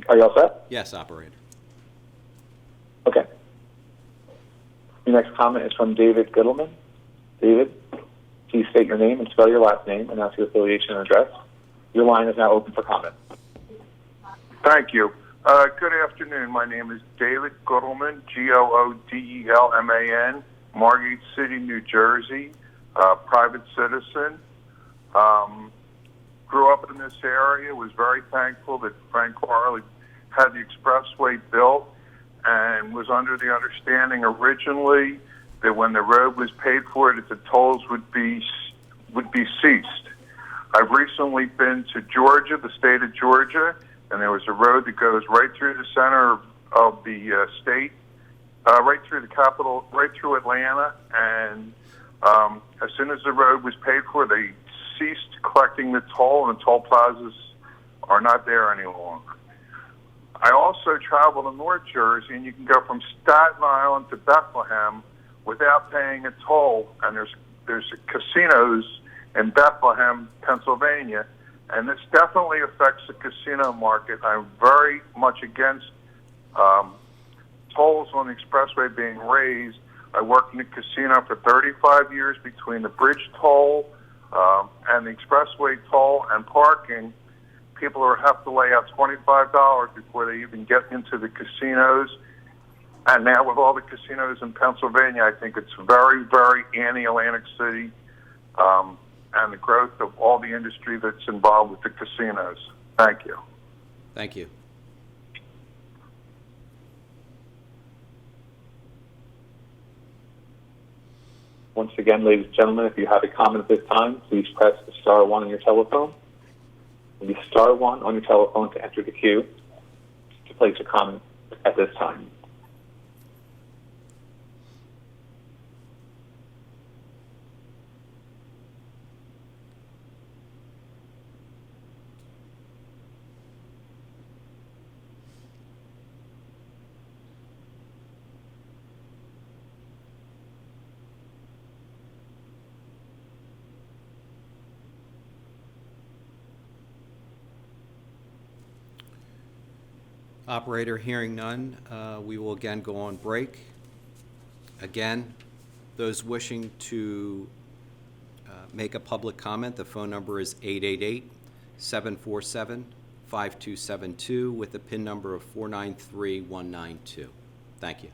Are you all set? Yes, operator. Okay. Your next comment is from David Gittleman. David, please state your name and spell your last name, announce your affiliation and address. Your line is now open for comment. Thank you. Good afternoon. My name is David Goodelman, Goodelman, Margate City, New Jersey, private citizen. Grew up in this area, was very thankful that Frank Farley had the expressway built, and was under the understanding originally that when the road was paid for, that the tolls would be ceased. I've recently been to Georgia, the state of Georgia, and there was a road that goes right through the center of the state, right through the capital, right through Atlanta, and as soon as the road was paid for, they ceased collecting the toll, and the toll plazas are not there any longer. I also travel to North Jersey, and you can go from Staten Island to Bethlehem without paying a toll, and there's casinos in Bethlehem, Pennsylvania, and this definitely affects the casino market. I'm very much against tolls on the expressway being raised. I worked in the casino for 35 years between the bridge toll and the expressway toll and parking. People have to lay out $25 before they even get into the casinos. And now with all the casinos in Pennsylvania, I think it's very, very anti-Atlantic City and the growth of all the industry that's involved with the casinos. Thank you. Thank you. Once again, ladies and gentlemen, if you have a comment at this time, please press *1 on your telephone. It'll be *1 on your telephone to enter the queue to place a comment at this time. Operator, hearing none, we will again go on break. Again, those wishing to make a public comment, the phone number is 888-747-5272 with the PIN number of 493192. Thank you.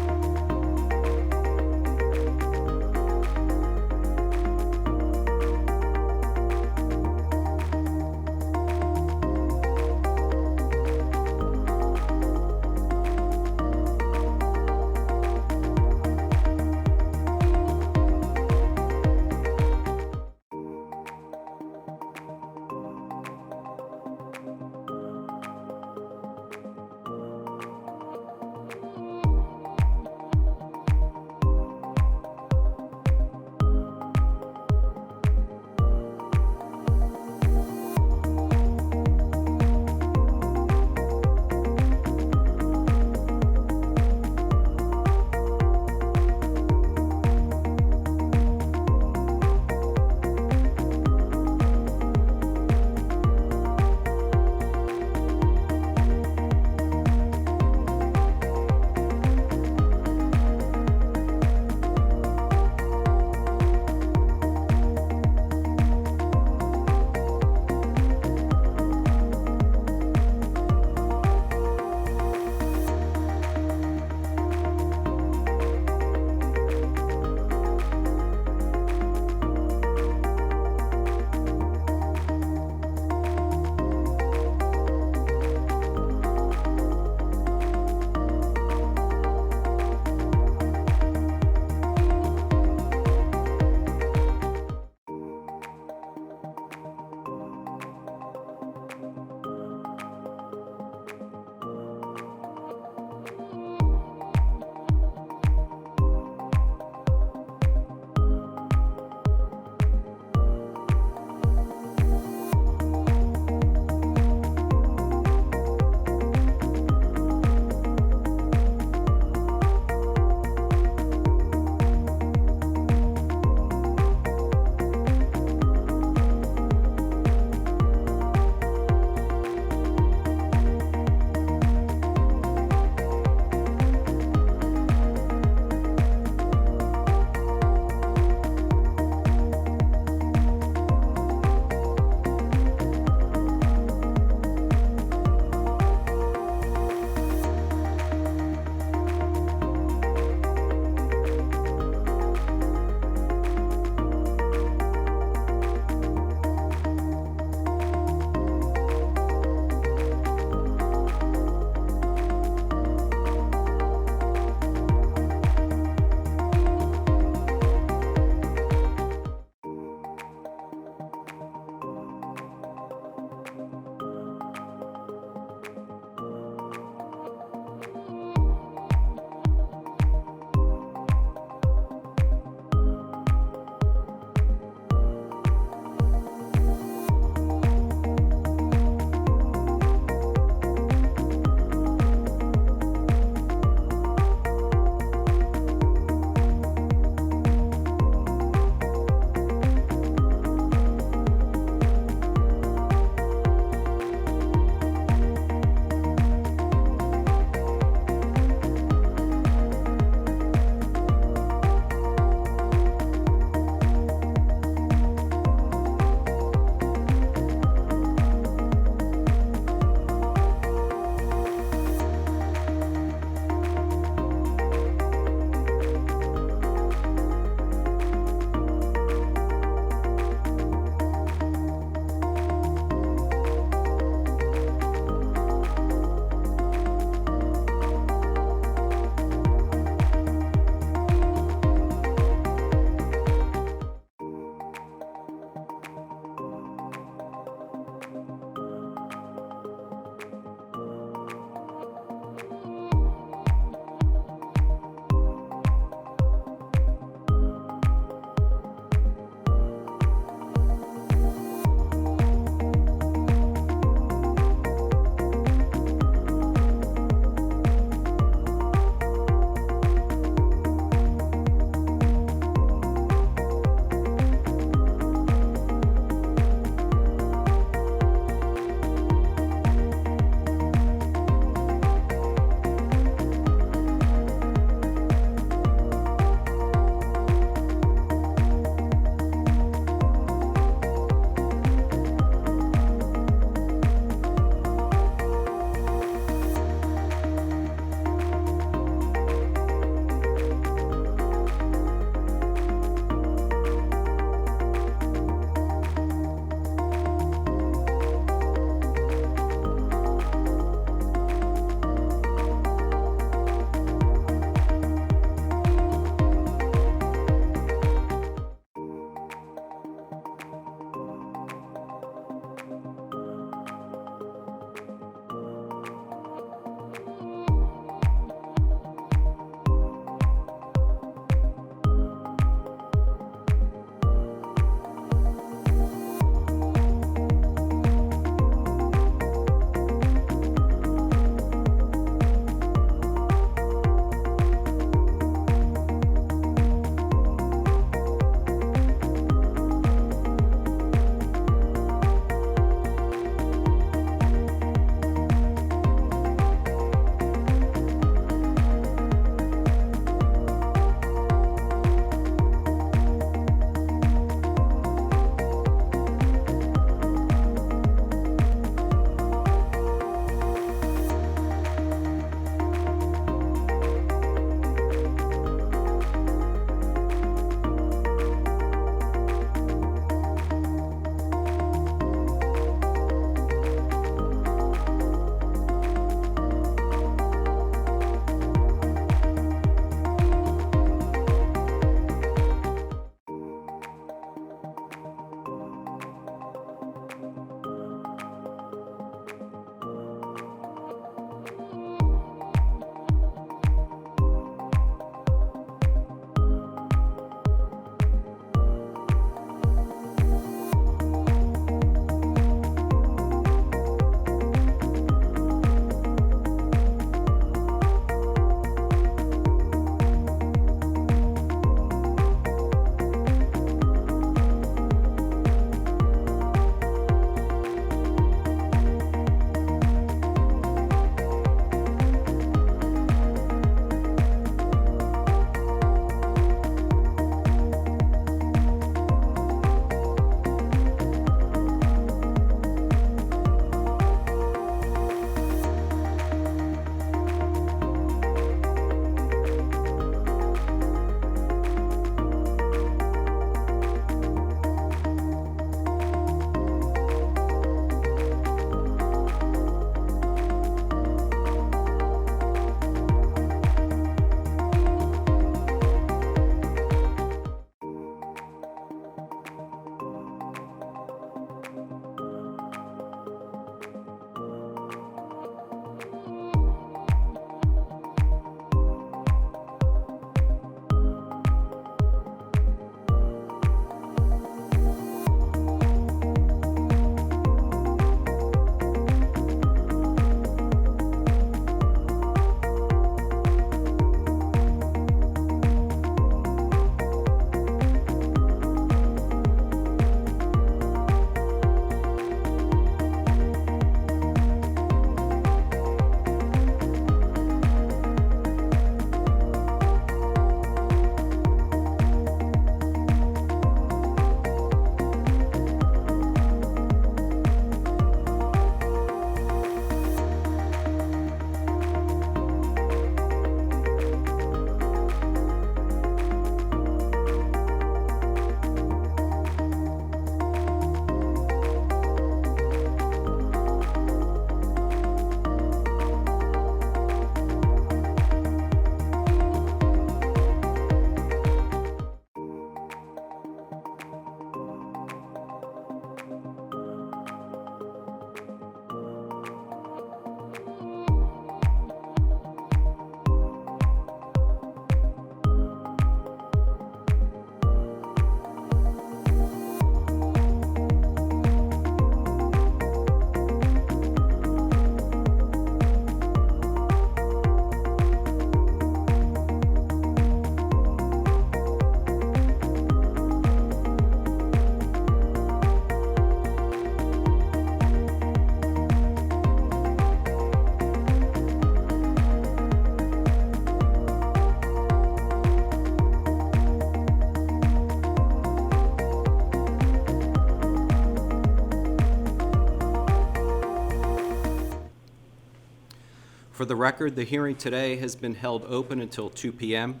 For the record, the hearing today has been held open until 2 p.m.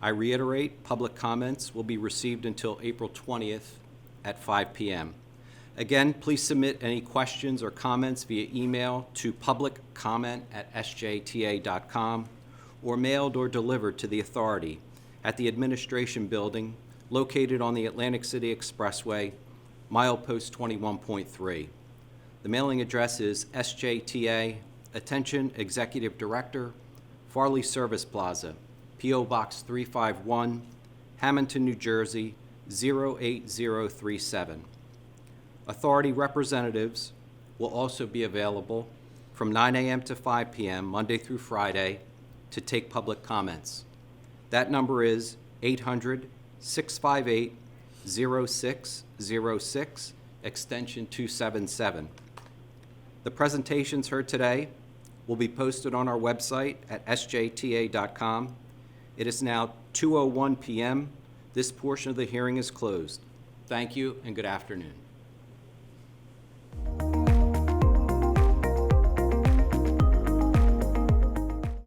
I reiterate, public comments will be received until April 20th at 5 p.m. Again, please submit any questions or comments via email to publiccomment@sjta.com or mailed or delivered to the authority at the Administration Building located on the Atlantic City Expressway, milepost 21.3. The mailing address is SJTA, Attention Executive Director, Farley Service Plaza, P.O. Box 351, Hamilton, New Jersey, 08037. Authority representatives will also be available from 9 a.m. to 5 p.m. Monday through Friday to take public comments. That number is 800-658-0606, extension 277. The presentations heard today will be posted on our website at sjta.com. It is now 2:01 p.m. This portion of the hearing is closed. Thank you and good afternoon.